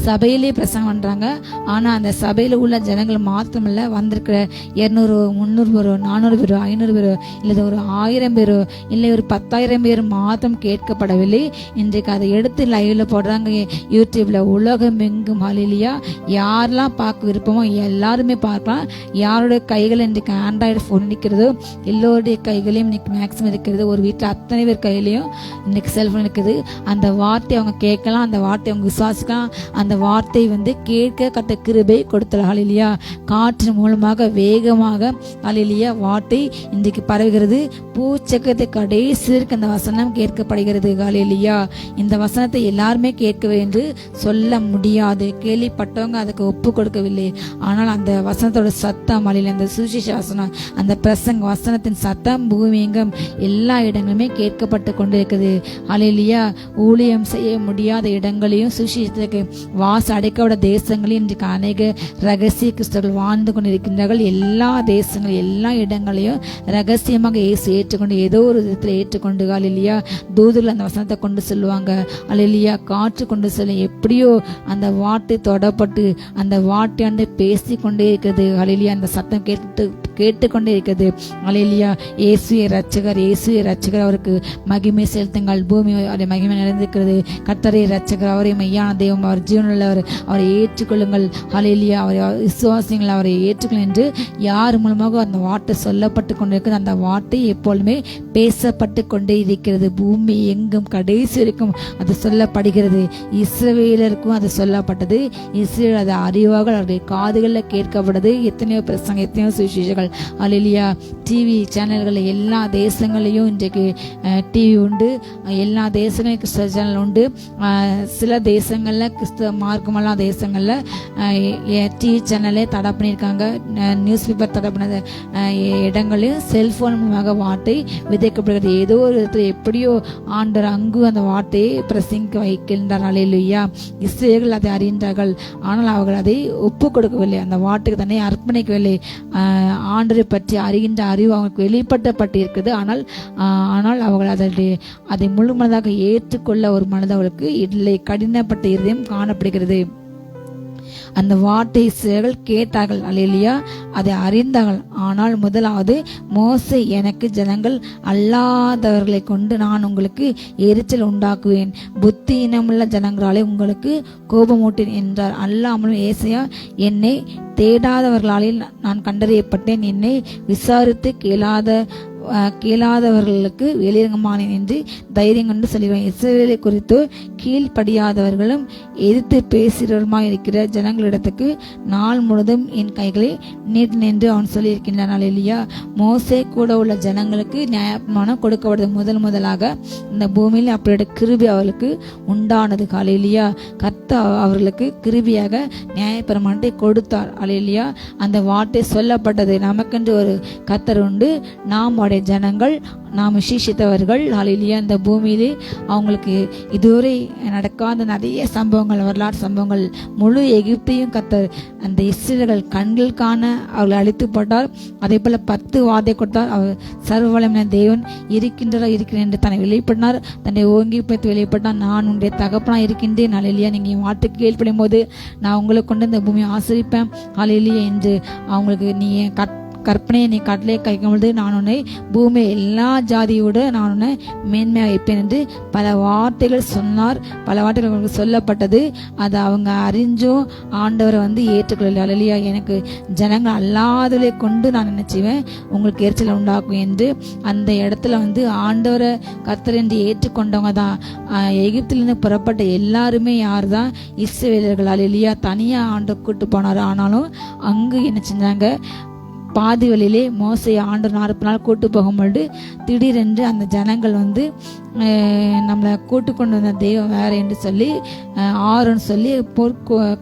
சபையிலே பிரசங்கம் பண்றாங்க. ஆனா அந்த சபையில உள்ள ஜனங்கள் மாத்திரமல்ல, வந்திருக்கிற 200 300 பேரோ 400 பேரோ 500 பேரோ இல்லை ஒரு 1000 பேரோ இல்லை ஒரு 10,000 பேர் மாத்திரம் கேட்கப்படவில்லை. இன்றைக்கு அதை எடுத்து லைவ்ல போடுறாங்க யூடியூப்ல. உலகம் எங்கும். அல்லேலூயா. யாரெல்லாம் பார்க்க விருப்பமோ எல்லாருமே பார்க்கலாம். யாருடைய கைகள் இன்றைக்கு ஆண்ட்ராய்டு போன் இருக்கிறதோ எல்லோருடைய கைகளையும் இன்னைக்கு மேக்சிமம் இருக்கிறது. ஒரு வீட்டில் அத்தனை பேர் கையிலையும் இன்னைக்கு செல்போன் இருக்குது. அந்த வார்த்தை அவங்க கேட்கலாம், அந்த வார்த்தை அவங்க விசுவாசிக்கலாம். அந்த வார்த்தை கேட்க கத்த கிருபை கொடுத்தல். அல்லேலூயா. காற்று மூலமாக வேகமாக அல்லேலூயா வார்த்தை இன்றைக்கு பரவுகிறது. பூச்சக்கத்தை கடைசிற்கு அந்த வசனம் கேட்கப்படுகிறது. அல்லேலூயா. இந்த வசனத்தை எல்லாருமே கேட்கவே என்று சொல்ல முடியாது. கேள்விப்பட்டவங்க அதுக்கு ஒப்பு கொடுக்கவில்லை. ஆனால் அந்த வசனத்தோட சத்தம், அந்த சுவிசேஷ வசனம், அந்த பிரசங்க வசனத்தின் சத்தம் பூமி எங்கும் எல்லா இடங்களுமே கேட்கப்பட்டு கொண்டிருக்கிறது. அல்லேலூயா. ஊழியம் செய்ய முடியாத இடங்களையும் சுவிசேஷத்துக்கு அடைக்கப்பட்ட தேசங்களையும் இன்றைக்கு அநேக ரகசிய கிறிஸ்தவர்கள் வாழ்ந்து கொண்டிருக்கின்றார்கள். எல்லா தேசங்களும் எல்லா இடங்களையும் ரகசியமாக இயேசு ஏற்றுக்கொண்டு ஏதோ ஒரு விதத்தில் ஏற்றுக்கொண்டு அல்லேலூயா தூதர்கள் அந்த வசனத்தை கொண்டு சொல்லுவாங்க. அல்லேலூயா. காற்று கொண்டு செல்லும். எப்படியோ அந்த வார்த்தை தொடப்பட்டு அந்த வார்த்தை பேசிக்கொண்டே இருக்கிறது. அல்லேலூயா. அந்த சத்தம் கேட்டுக்கொண்டே இருக்கிறது. அல்லேலூயா. இயேசுவே ரட்சகர், அவருக்கு மகிமை செலுத்துங்கள். பூமி மகிமை நிறைந்திருக்கிறது. கர்த்தரே ரட்சகர், அவரே மெய்யான தெய்வம், அவர் ஜீவனுள்ளவர், அவரை ஏற்றுக்கொள்ளுங்கள். அல்லேலூயா. அவரை விசுவாசிங்கள், அவரை ஏற்றுக்கொள்ளுங்கள் என்று யார் மூலமாக அந்த வார்த்தை சொல்லப்பட்டு கொண்டிருக்கிறது. அந்த வார்த்தை எப்பொழுதுமே பேசப்பட்டு கொண்டே இருக்கிறது. பூமி எங்கும் கடைசி வரைக்கும் அது சொல்லப்படுகிறது. இஸ்ரவேலருக்கும் அது சொல்லப்பட்டது. இஸ்ரவேல் அதை அறிவார்கள், அவருடைய காதுகளில் கேட்கப்பட்டது. எத்தனையோ பிரசங்க, எத்தனையோ சுவிசேஷங்கள். அல்லேலூயா. டிவி சேனல்கள் எல்லா தேசங்களையும் இன்றைக்கு டிவி உண்டு. எல்லா தேசங்களையும் கிறிஸ்தவ சேனல் உண்டு. சில தேசங்களில் கிறிஸ்தவ மார்க்கமெல்லாம் தேசங்களில் டிவி சேனலே தடை பண்ணியிருக்காங்க. நியூஸ் பேப்பர் தடை பண்ண இடங்களையும் செல்போன் மூலமாக வார்த்தை விதைக்கப்படுகிறது. ஏதோ ஒரு விதத்தில் எப்படியோ ஆண்டவர் அங்கு அந்த வார்த்தையை பிரசங்க வைக்கின்றார். அல்லேலூயா. இஸ்ரவேலர்கள் அதை அறிந்தார்கள். ஆனால் அவர்கள் அதை ஒப்பு கொடுக்கவில்லை. அந்த வார்த்தைக்கு தன்னை அர்ப்பணிக்கவில்லை. ஆண்டரை பற்றி அறிகின்ற அறிவு அவங்களுக்கு வெளிப்பட்டப்பட்டு இருக்குது. ஆனால் அவர்கள் அதை முழுமனதாக ஏற்றுக்கொள்ள ஒரு மனது அவர்களுக்கு இல்லை. கடினப்பட்ட இருதயம் காணப்படுகிறது. அந்த வார்த்தை இஸ்ரவேலர்கள் கேட்டார்கள். அல்லேலூயா. அதை அறிந்தார்கள். ஆனால் முதலாவது மோசே, எனக்கு ஜனங்கள் அல்லாதவர்களை கொண்டு நான் உங்களுக்கு எரிச்சல் உண்டாக்குவேன், புத்தியினமுள்ள ஜனங்களாலே உங்களுக்கு கோபமூட்டேன் என்றார். அல்லாமலும் ஏசாயா, என்னை தேடாதவர்களாலே நான் கண்டறியப்பட்டேன், என்னை விசாரித்து கேளாதவர்களுக்கு வெளியரங்கமானேன் என்று தைரியம் கொண்டு சொல்லுவேன். இஸ்ரவேலை குறித்து கீழ்ப்படியாதவர்களும் எதிர்த்து பேசுகிறவருமாய் இருக்கிற ஜனங்களிடத்துக்கு நாள் முழுதும் என் கைகளை நீட்டினேன் என்று அவன் சொல்லியிருக்கின்றான். அல்லேலூயா. மோசே கூட உள்ள ஜனங்களுக்கு நியாயப்பிரமாணம் கொடுக்கப்படுது. முதலாக இந்த பூமியில் அப்படியோட கிருபை அவர்களுக்கு உண்டானது. அல்லேலூயா. கர்த்தர் அவர்களுக்கு கிருபியாக நியாயப்பிரமாணத்தை கொடுத்தார். அல்லேலூயா. அந்த வார்த்தை சொல்லப்பட்டது. நமக்கென்று ஒரு கர்த்தர் உண்டு, நாம் ஜனங்கள், நாம் விசேஷித்தவர்கள். அல்லேலூயா. இந்த பூமியிலே அவங்களுக்கு இதுவரை நடக்காத நிறைய சம்பவங்கள், வரலாற்று சம்பவங்கள், முழு எகிப்தையும் கர்த்தர் அந்த இஸ்ரவேலர்கள் கண்கள் காண அவர்கள் அழித்து போட்டார். அதே போல 10 வாதை கொடுத்தார். அவர் சர்வவல்லமையுள்ள தேவன் இருக்கிறேன் என்று தன்னை வெளிப்பட்டார். தன்னை ஓங்கி பற்றி வெளிப்பட்டார். நான் உன்னுடைய தகப்பனா இருக்கின்றேன். அல்லேலூயா. நீங்க என் வார்த்தைக்கு கீழ்ப்படும் போது நான் உங்களை கொண்டு இந்த பூமியை ஆசிரிப்பேன். அல்லேலூயா என்று அவங்களுக்கு நீ கற்பனையை நீ கட்டளை கைக்கும் பொழுது நான் உன்னை பூமி எல்லா ஜாதியோடு நான் உன்னை மேன்மையாக வைப்பேன் என்று பல வார்த்தைகள் சொன்னார். பல வார்த்தைகள் அவங்களுக்கு சொல்லப்பட்டது. அதை அவங்க அறிஞ்சும் ஆண்டவரை ஏற்றுக்கொள்ள. அல்லேலூயா. எனக்கு ஜனங்கள் அல்லாதவர்களை கொண்டு நான் என்ன செய்வேன், உங்களுக்கு எரிச்சல் உண்டாக்கும் என்று அந்த இடத்துல ஆண்டவரை கர்த்தர் என்று ஏற்றுக்கொண்டவங்க தான். எகிப்திலிருந்து புறப்பட்ட எல்லாருமே யார் தான்? இஸ்ரவேலர்கள். அல்லேலூயா. தனியா ஆண்டவர் கூட்டு போனார். ஆனாலும் அங்கு என்ன செஞ்சாங்க, பாதி வழியிலே மோசையை ஆண்டவர் 40 நாள் கூட்டு போகும்பொழுது திடீரென்று அந்த ஜனங்கள் நம்மளை கூட்டு கொண்டு வந்த தெய்வம் வேற என்று சொல்லி ஆரோன்னு சொல்லி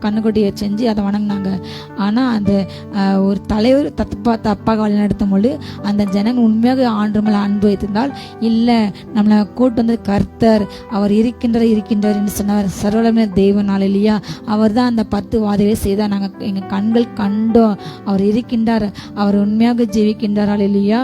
கண்ணுக்குட்டியை செஞ்சு அதை வணங்கினாங்க. ஆனால் அந்த ஒரு தலைவர் தப்பாக வழி நடத்தும் பொழுது அந்த ஜனங்கள் உண்மையாக ஆண்டு மேலே அன்பு வைத்திருந்தால், இல்லை நம்மளை கூட்டு வந்து கர்த்தர் அவர் இருக்கின்றார் என்று சொன்னவர் சர்வலமே தெய்வனால இல்லையா, அவர் தான் அந்த 10 வாதைகளை செய்தார். நாங்கள் எங்கள் கண்கள் கண்டோம், அவர் இருக்கின்றார், அவர் உண்மையாக ஜீவிக்கின்றார் இல்லையா,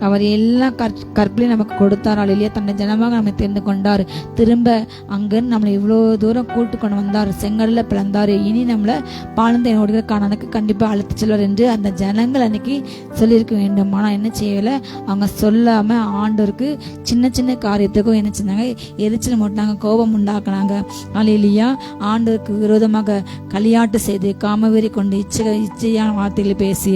அவர் எல்லா கற்களையும் நமக்கு கொடுத்தார் இல்லையா, தன்னை ஜனமாக நம்மை தெரிந்து கொண்டார். திரும்ப அங்கிருந்து நம்மளை இவ்வளோ தூரம் கூட்டு கொண்டு வந்தார், செங்கடல பிளந்தார். இனி நம்மளை பாலந்த ஓடுகிற காணனுக்கு கண்டிப்பாக அழைத்து செல்வார் என்று அந்த ஜனங்கள் அன்னைக்கு சொல்லியிருக்க வேண்டும். ஆனால் என்ன செய்யலை, அவங்க சொல்லாம ஆண்டவருக்கு சின்ன சின்ன காரியத்துக்கும் என்ன செஞ்சாங்க, எரிச்சல் மூட்டினாங்க, கோபம் உண்டாக்குனாங்க. அல்லேலூயா. ஆண்டவருக்கு விரோதமாக களியாட்டு செய்து காமவெறி கொண்டு இச்சையான வார்த்தைகளை பேசி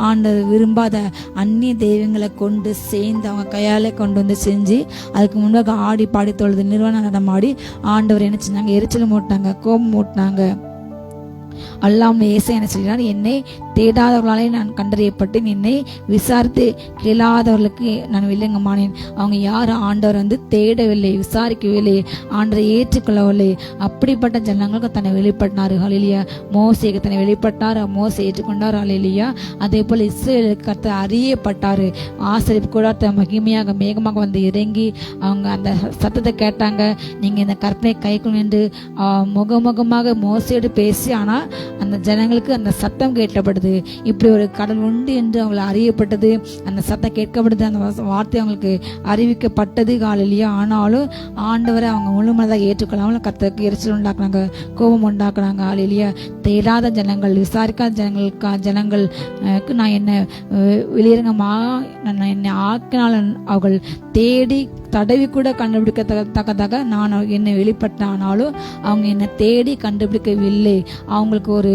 ஆண்டவர் விரும்பாத அந்நிய தெய்வங்களை கொண்டு சேர்ந்து அவங்க கையால கொண்டு செஞ்சு அதுக்கு முன்பாக ஆடி பாடி தொழுது நிர்வாண நடமாடி ஆண்டவர் என்ன செஞ்சாங்க, எரிச்சல் மூட்டினாங்க, கோபம் மூட்டினாங்க. அல்லாமல் ஏசை என்ன சொல்கிறார், என்னை தேடாதவர்களாலே நான் கண்டறியப்பட்டேன், என்னை விசாரித்து கேளாதவர்களுக்கு நான் வில்லங்கமானேன். அவங்க யார் ஆண்டவர் தேடவில்லை, விசாரிக்கவில்லை, ஆண்டரை ஏற்றுக்கொள்ளவில்லை. அப்படிப்பட்ட ஜனங்களுக்கு தன்னை வெளிப்பட்டார். ஹல்லேலூயா. மோசேக்கு தன்னை வெளிப்பட்டார், மோசே ஏற்றுக்கொண்டார். ஹல்லேலூயா. அதே போல் இஸ்ரவேலுக்கு கர்த்தர் அறியப்பட்டார். ஆசரிப்பு கூடாரத்தை மகிமையாக மேகமாக இறங்கி அவங்க அந்த சத்தத்தை கேட்டாங்க. நீங்கள் இந்த கற்பனை கைக்கொள்ளும் என்று முகமுகமாக மோசையோடு பேசி, ஆனால் அந்த ஜனங்களுக்கு அந்த சத்தம் கேட்கப்படுது. இப்படி ஒரு கடல் உண்டு என்று அவங்களை அறியப்பட்டது, அந்த சத்தம் கேட்கப்படுது, அந்த வார்த்தை அவங்களுக்கு அறிவிக்கப்பட்டது. ஹல்லேலூயா. ஆனாலும் ஆண்டவரை அவங்க முழுமனதாக ஏற்றுக்கொள்ளாமல் கர்த்தருக்கு எரிச்சல் உண்டாக்குனாங்க, கோபம் உண்டாக்குனாங்க. ஹல்லேலூயா. தேடாத ஜனங்கள், விசாரிக்காத ஜனங்களுக்கு நான் என்ன வெளியரங்கமாக என்னை ஆக்கினால் அவர்கள் தேடி தடவி கூட கண்டுபிடிக்கத்தக்கதாக நான் என்னை வெளிப்பட்டானாலும் அவங்க என்னை தேடி கண்டுபிடிக்கவில்லை. அவங்களுக்கு ஒரு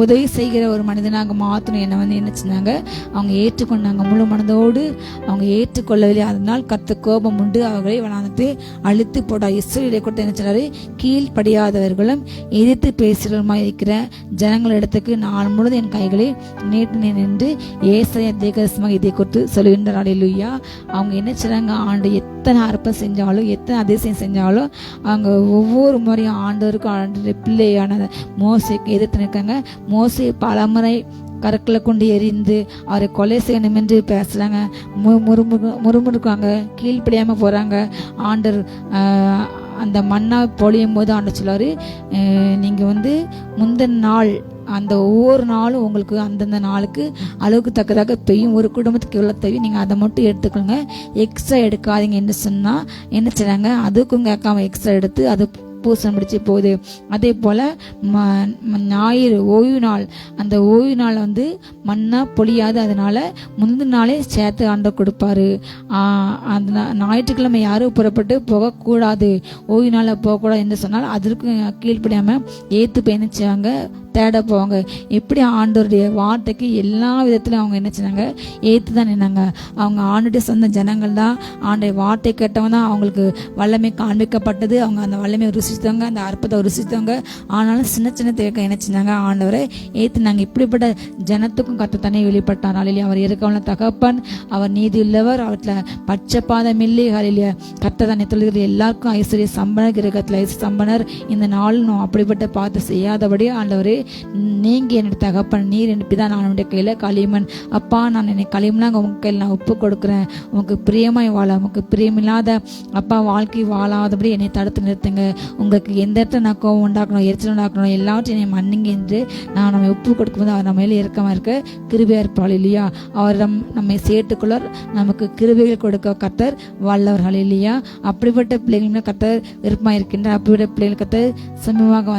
உதவி செய்கிற ஒரு மனிதனாக மாற்றணும் என்னை என்ன செஞ்சாங்க, அவங்க ஏற்றுக்கொண்டாங்க. முழு மனதோடு அவங்க ஏற்றுக்கொள்ளவில்லை. அதனால் கர்த்தர் கோபம் உண்டு, அவர்களை வனாந்தரத்தை அழித்து போட்டார். இஸ்ரவேலை கொடுத்து என்ன சொன்னாரு, கீழ்ப்படியாதவர்களும் எதிர்த்து பேசுகிறவருமாய் இருக்கிற ஜனங்களிடத்துக்கு நான் முழுவதும் என் கைகளை நீட்டினேன் என்று ஏசாயா தீர்க்கதரிசனமாக இதை கொடுத்து சொல்லுகின்றார். அல்லேலூயா. அவங்க என்ன செய்றாங்க, ஆண்டு எத்தனை அற்பம் செஞ்சாலும் எத்தனை அதிசயம் செஞ்சாலும் அவங்க ஒவ்வொரு முறையும் ஆண்டவருக்கு ஆண்டு பிள்ளையான மோசேக்கு எதிர்த்து நிற்காங்க. மோசே பலமுறை கற்களை கொண்டு எரிந்து அவரை கொலை செய்யணும் என்று பேசுறாங்க, முறுமுறுக்காங்க, கீழ்ப்படியாம போறாங்க. ஆண்டர் அந்த மண்ணா பொழியும் போது ஆண்டர் சொல்றாரு, நீங்க முந்தின நாள் அந்த ஒவ்வொரு நாளும் உங்களுக்கு அந்தந்த நாளுக்கு அளவுக்கு தக்கதாக பெய்யும், ஒரு குடும்பத்துக்கு எவ்வளோ தேவையும் நீங்கள் அதை மட்டும் எடுத்துக்கோங்க, எக்ஸ்ட்ரா எடுக்காதீங்க என்று சொன்னால் என்ன செய்றாங்க, அதுக்கும் கேட்காம எக்ஸ்ட்ரா எடுத்து அது பூசம் பிடிச்சி போகுது. அதே போல் ஞாயிறு ஓய்வு நாள், அந்த ஓய்வு நாள் மண்ணா பொழியாது, அதனால முந்தின நாளே சேர்த்து ஆண்டவர் கொடுப்பாரு. அந்த ஞாயிற்றுக்கிழமை யாரும் புறப்பட்டு போகக்கூடாது, ஓய்வு நாளில் போகக்கூடாது என்று சொன்னால் அதற்கு கீழ்ப்படியாமல் ஏற்று பயணிச்சாங்க, தேட போவாங்க. இப்படி ஆண்டவருடைய வார்த்தைக்கு எல்லா விதத்திலும் அவங்க என்ன செஞ்சாங்க, ஏற்று தான் நின்னாங்க. அவங்க ஆண்டுடைய சொந்த ஜனங்கள் தான், ஆண்டுடைய வார்த்தை கேட்டவங்க தான் அவங்களுக்கு வல்லமை காண்பிக்கப்பட்டது. அவங்க அந்த வல்லமையை ருசித்தவங்க, அந்த அற்பத்தை ருசித்தவங்க. ஆனாலும் சின்ன சின்ன தேக்க என்ன செஞ்சாங்க, ஆண்டவரை ஏற்றுனாங்க. இப்படிப்பட்ட ஜனத்துக்கும் கர்த்தர் தன்னை வெளிப்பட்டார். ஹல்லேலூயா. அவர் இருக்கவன தகப்பன், அவர் நீதி உள்ளவர், அவற்றில் பட்சபாதம் இல்லை. ஹல்லேலூயா. கர்த்தர் தன்னை தொழுகிற எல்லாருக்கும் ஐஸ்வர்ய சம்பனர், கிரகத்தில் ஐஸ்வர்ய சம்பனர். இந்த நாள் நான் அப்படிப்பட்ட பார்த்து செய்யாதபடி ஆண்டவரே, நீங்க என்னுடைய தகப்பன், நீர் என் பிதா, நான் உன்னுடைய கையில களிமண். அப்பா, நான் என்னை களிமண்ணாங்க உங்க கையில் நான் ஒப்பு கொடுக்குறேன். உங்களுக்கு பிரியமாய் வாழ, உங்களுக்கு பிரியமில்லாத அப்பா வாழ்க்கை வாழாதபடி என்னை தடுத்து நிறுத்துங்க. உங்களுக்கு எந்த இடத்துல நான் கோவம் உண்டாக்கணும், எரிச்சல் உண்டாக்கணும், எல்லாவற்றையும் என்னை மன்னிங்க என்று நான் நம்ம ஒப்பு கொடுக்கும்போது அவர் நம்ம மேலே இறக்கமா இருக்க கிருபையா இருப்பாள் இல்லையா. அவர் நம்மை சேர்த்துக்குள்ளார், நமக்கு கிருபைகள் கொடுக்க கர்த்தர் வல்லவர்கள் இல்லையா. அப்படிப்பட்ட பிள்ளைகளும் கர்த்தர் விருப்பமாக இருக்கின்றார். அப்படிப்பட்ட பிள்ளைகள் கர்த்தர் சமீபமாக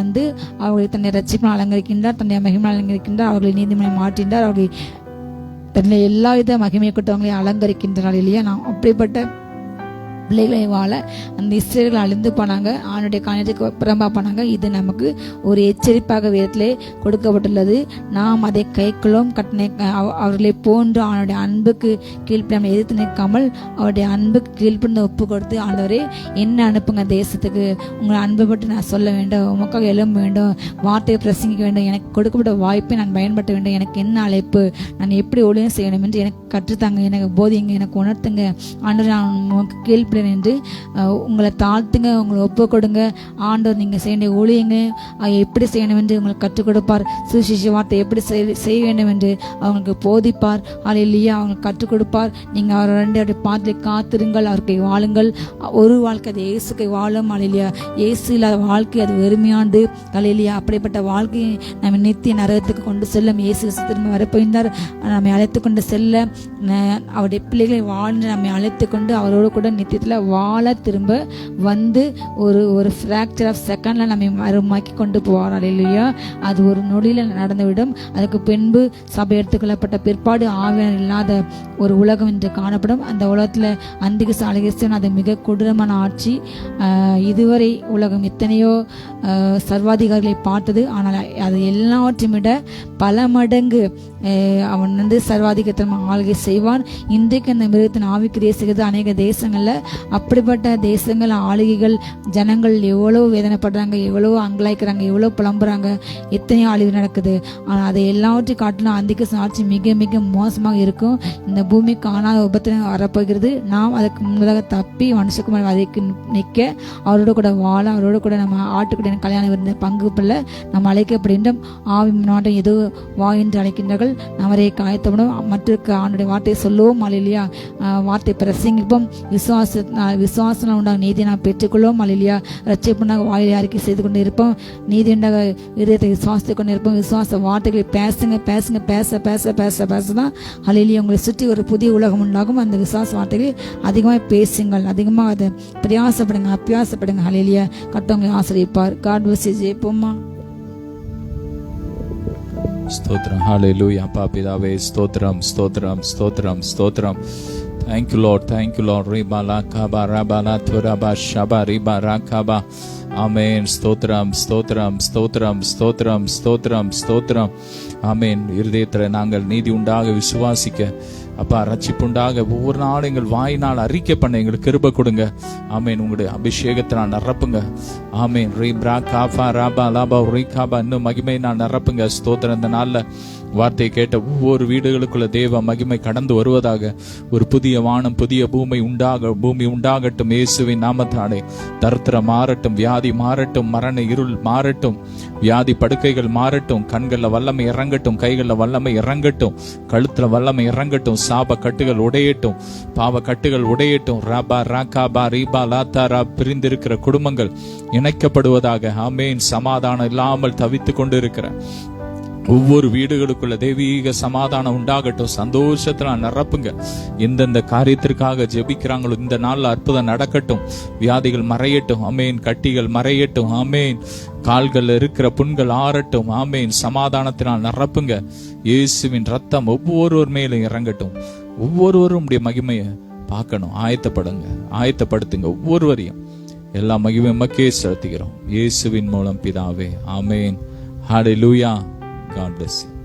அவர்களை தன்னை ரட்சிப்பு அலங்கரிக்கின்றார், தன்னுடைய மகிமை அலங்கரிக்கின்றார், அவர்களை நீதிமனை மாற்றின்றார், அவர்களை தன்னுடைய எல்லா வித மகிமை கொட்டவங்களை அலங்கரிக்கின்றார் இல்லையா. நாம் அப்படிப்பட்ட பிள்ளைகளை வாழ அந்த இஸ்ரேலர்கள் அழிந்து போனாங்க, ஆணுடைய காரியத்துக்கு புறம்பா போனாங்க. இது நமக்கு ஒரு எச்சரிப்பாக வேதத்திலே கொடுக்கப்பட்டுள்ளது. நாம் அதை கைக்குள்ளும் கட்டணை அவர்களை போன்று அவனுடைய அன்புக்கு கீழ்ப்படியாமல் எதிர்த்து நிற்காமல் அவருடைய அன்புக்கு கீழ்ப்படிந்து ஒப்பு கொடுத்து, ஆண்டவரே என்ன அனுப்புங்க தேசத்துக்கு, உங்களை அன்பை பற்றி நான் சொல்ல வேண்டும், உமக்காக எழும்ப வேண்டும், வார்த்தையை பிரசங்கிக்க வேண்டும், எனக்கு கொடுக்கப்பட்ட வாய்ப்பை நான் பயன்படுத்த வேண்டும், எனக்கு என்ன அழைப்பு, நான் எப்படி ஊழியம் செய்யணும் என்று எனக்கு கற்றுத்தாங்க, எனக்கு போதிங்க, எனக்கு உணர்த்துங்க ஆண்டவர், நான் உமக்கு கீழ்ப்படி என்று உங்களை தாழ்த்துங்க, உங்களை ஒப்பு கொடுங்க. ஆண்டவர் நீங்கள் செய்ய வேண்டிய ஊழியங்க எப்படி செய்யணும் என்று உங்களுக்கு கற்றுக் கொடுப்பார். சுவிசேஷ வார்த்தை எப்படி செய்ய வேண்டும் என்று அவங்களுக்கு போதிப்பார். அல்லேலூயா, அவங்களுக்கு கற்றுக் கொடுப்பார். நீங்கள் அவர் ரெண்டு பாதை காத்திருங்கள், அவருக்கு வாழுங்கள். ஒரு வாழ்க்கை அது இயேசுக்கை வாழும். அல்லேலூயா, இயேசு இல்லாத வாழ்க்கை அது வெறுமையானது. அல்லேலூயா, அப்படிப்பட்ட வாழ்க்கையை நம்ம நித்திய நரகத்துக்கு கொண்டு செல்லும். இயேசு திரும்ப வரப்போயிருந்தார், நம்மை அழைத்து கொண்டு செல்ல, அவருடைய பிள்ளைகளை வாழ்ந்து நம்மை அழைத்து கொண்டு அவரோடு கூட நித்தியத்தில் வாழ திரும்ப வந்து ஒரு ஃப்ராக்சர் ஆஃப் செகண்ட்ல நம்ம மறுமாக்கி கொண்டு போவார். அல்லேலூயா, அது ஒரு நொடியில் நடந்துவிடும். அதுக்கு பின்பு சபை எடுத்துக்கொள்ளப்பட்ட பிற்பாடு ஆவியானவர் இல்லாத ஒரு உலகம் என்று காணப்படும். அந்த உலகத்தில் அந்திகிறிஸ்து அழகிறிஸ்து அது மிக கொடூரமான ஆட்சி. இதுவரை உலகம் எத்தனையோ சர்வாதிகாரிகளை பார்த்தது, ஆனால் அது எல்லாவற்றையும் விட பல மடங்கு அவன் சர்வாதிகாரத்தனமாக ஆளுகை செய்வான். இன்றைக்கு அந்த மிருகத்தின் ஆவிக்கிரியை செய்கிறது அநேக தேசங்களில். அப்படிப்பட்ட தேசங்கள் ஆளுகைகள் ஜனங்கள் எவ்வளோ வேதனைப்படுறாங்க, எவ்வளோ அங்கலாய்க்கிறாங்க, எவ்வளோ புலம்புறாங்க, எத்தனையோ அழிவு நடக்குது. ஆனால் அதை எல்லாவற்றையும் காட்டிலும் அந்திகிறிஸ்து ஆட்சி மிக மிக மோசமாக இருக்கும். இந்த பூமி காணாத உபத்திரம் வரப்போகிறது. நாம் அதுக்கு முன்பதாக தப்பி மனுஷகுமார் அதைக்கு நிற்க, அவரோட கூட வாழ, அவரோட கூட நம்ம ஆட்டுக்குடைய கல்யாணம் இருந்த பங்கு பிள்ளை நம்ம அழைக்கப்படுகின்றோம். ஆவி நாட்டம் எது வா என்று அழைக்கின்றார்கள். நம்மரை காயத்தப்படும், மற்றொரு ஆண்டுடைய வார்த்தையை சொல்லுவோம். அல்லேலூயா, வார்த்தை பிரசங்கிப்போம். விசுவாசம் உண்டாக நீதியை நாம் பெற்றுக்கொள்வோம். அல்லேலூயா, ரட்சிப்புண்டாக வாயிலை அறிக்கை செய்து கொண்டு இருப்போம். நீதி உண்டாக இதயத்தை விசுவாசித்து கொண்டு இருப்போம். விசுவாச வார்த்தைகளை பேசுங்க பேசுங்க, பேச பேச பேச பேச தான் அல்லேலூயா உங்களை சுற்றி ஒரு புதிய உலகம் உண்டாகும். அந்த விசுவாச வார்த்தைகளை அதிகமாக பேசுங்கள், அதிகமாக அதை பிரயாசப்படுங்க, அபியாசப்படுங்க. அல்லேலூயா, கர்த்தர் ஆசிரியப்பார். God bless you. ஜெபமா. ஸ்தோத்திரம். ஹல்லேலூயா. பாபிதாவே ஸ்தோத்திரம் ஸ்தோத்திரம் ஸ்தோத்திரம் ஸ்தோத்திரம். Thank you Lord, thank you Lord. Ribala kaba rabala turaba shaba riba rakaba. Amen. ஸ்தோத்திரம் ஸ்தோத்திரம் ஸ்தோத்திரம் ஸ்தோத்திரம் ஸ்தோத்திரம் ஸ்தோத்திரம். ஆமென். இருதயத்தில் நாங்கள் நீதி உண்டாக விசுவாசிக்க, அப்பா ரட்சிப்புண்டாக ஒவ்வொரு நாளும் எங்கள் வாயினால் அறிக்கை பண்ண எங்களுக்கு கிருபை கொடுங்க. ஆமேன். உங்களுடைய அபிஷேகத்தினால் நிரப்புங்க. ஆமேன். ரீப்ரா காஃபா ராபா லாபா ரீகாபா இன்னும் மகிமை நான் நிரப்புங்க. ஸ்தோத்திரம். இந்த நாளில் வார்த்தையை கேட்ட ஒவ்வொரு வீடுகளுக்குள்ள தேவ மகிமை கடந்து வருவதாக. ஒரு புதிய வானம் புதிய பூமி உண்டாகட்டும். இயேசுவின் நாமத்தாலே தரித்திரம் மாறட்டும், வியாதி மாறட்டும், மரண இருள் மாறட்டும், வியாதி படுக்கைகள் மாறட்டும், கண்கள்ல வல்லமை இறங்கட்டும், கைகள்ல வல்லமை இறங்கட்டும், கழுத்துல வல்லமை இறங்கட்டும், சாப கட்டுகள் உடையட்டும், பாவ கட்டுகள் உடையட்டும். ராபா ராகாபா ரீபா லாத்தாரா பிரிந்திருக்கிற குடும்பங்கள் இணைக்கப்படுவதாக. ஆமேன். சமாதானம் இல்லாமல் தவித்து கொண்டு இருக்கிற ஒவ்வொரு வீடுகளுக்குள்ள தெய்வீக சமாதானம் உண்டாகட்டும். சந்தோஷத்துல நிரப்புங்க. எந்தெந்த காரியத்திற்காக ஜெபிக்கிறாங்களோ இந்த நாள்ல அற்புதம் நடக்கட்டும். வியாதிகள் மறையட்டும். ஆமேன். கட்டிகள் மறையட்டும். ஆமேன். கால்கள் இருக்கிற புண்கள் ஆறட்டும். ஆமேன். சமாதானத்தினால் நிரப்புங்க. இயேசுவின் ரத்தம் ஒவ்வொருவர் மேலும் இறங்கட்டும். ஒவ்வொருவரும் உடைய மகிமையை பார்க்கணும். ஆயத்தப்படுத்துங்க ஒவ்வொருவரையும். எல்லா மகிமை மக்கே செலுத்துகிறோம் இயேசுவின் மூலம் பிதாவே. ஆமேன். ஹல்லேலூயா. God bless you.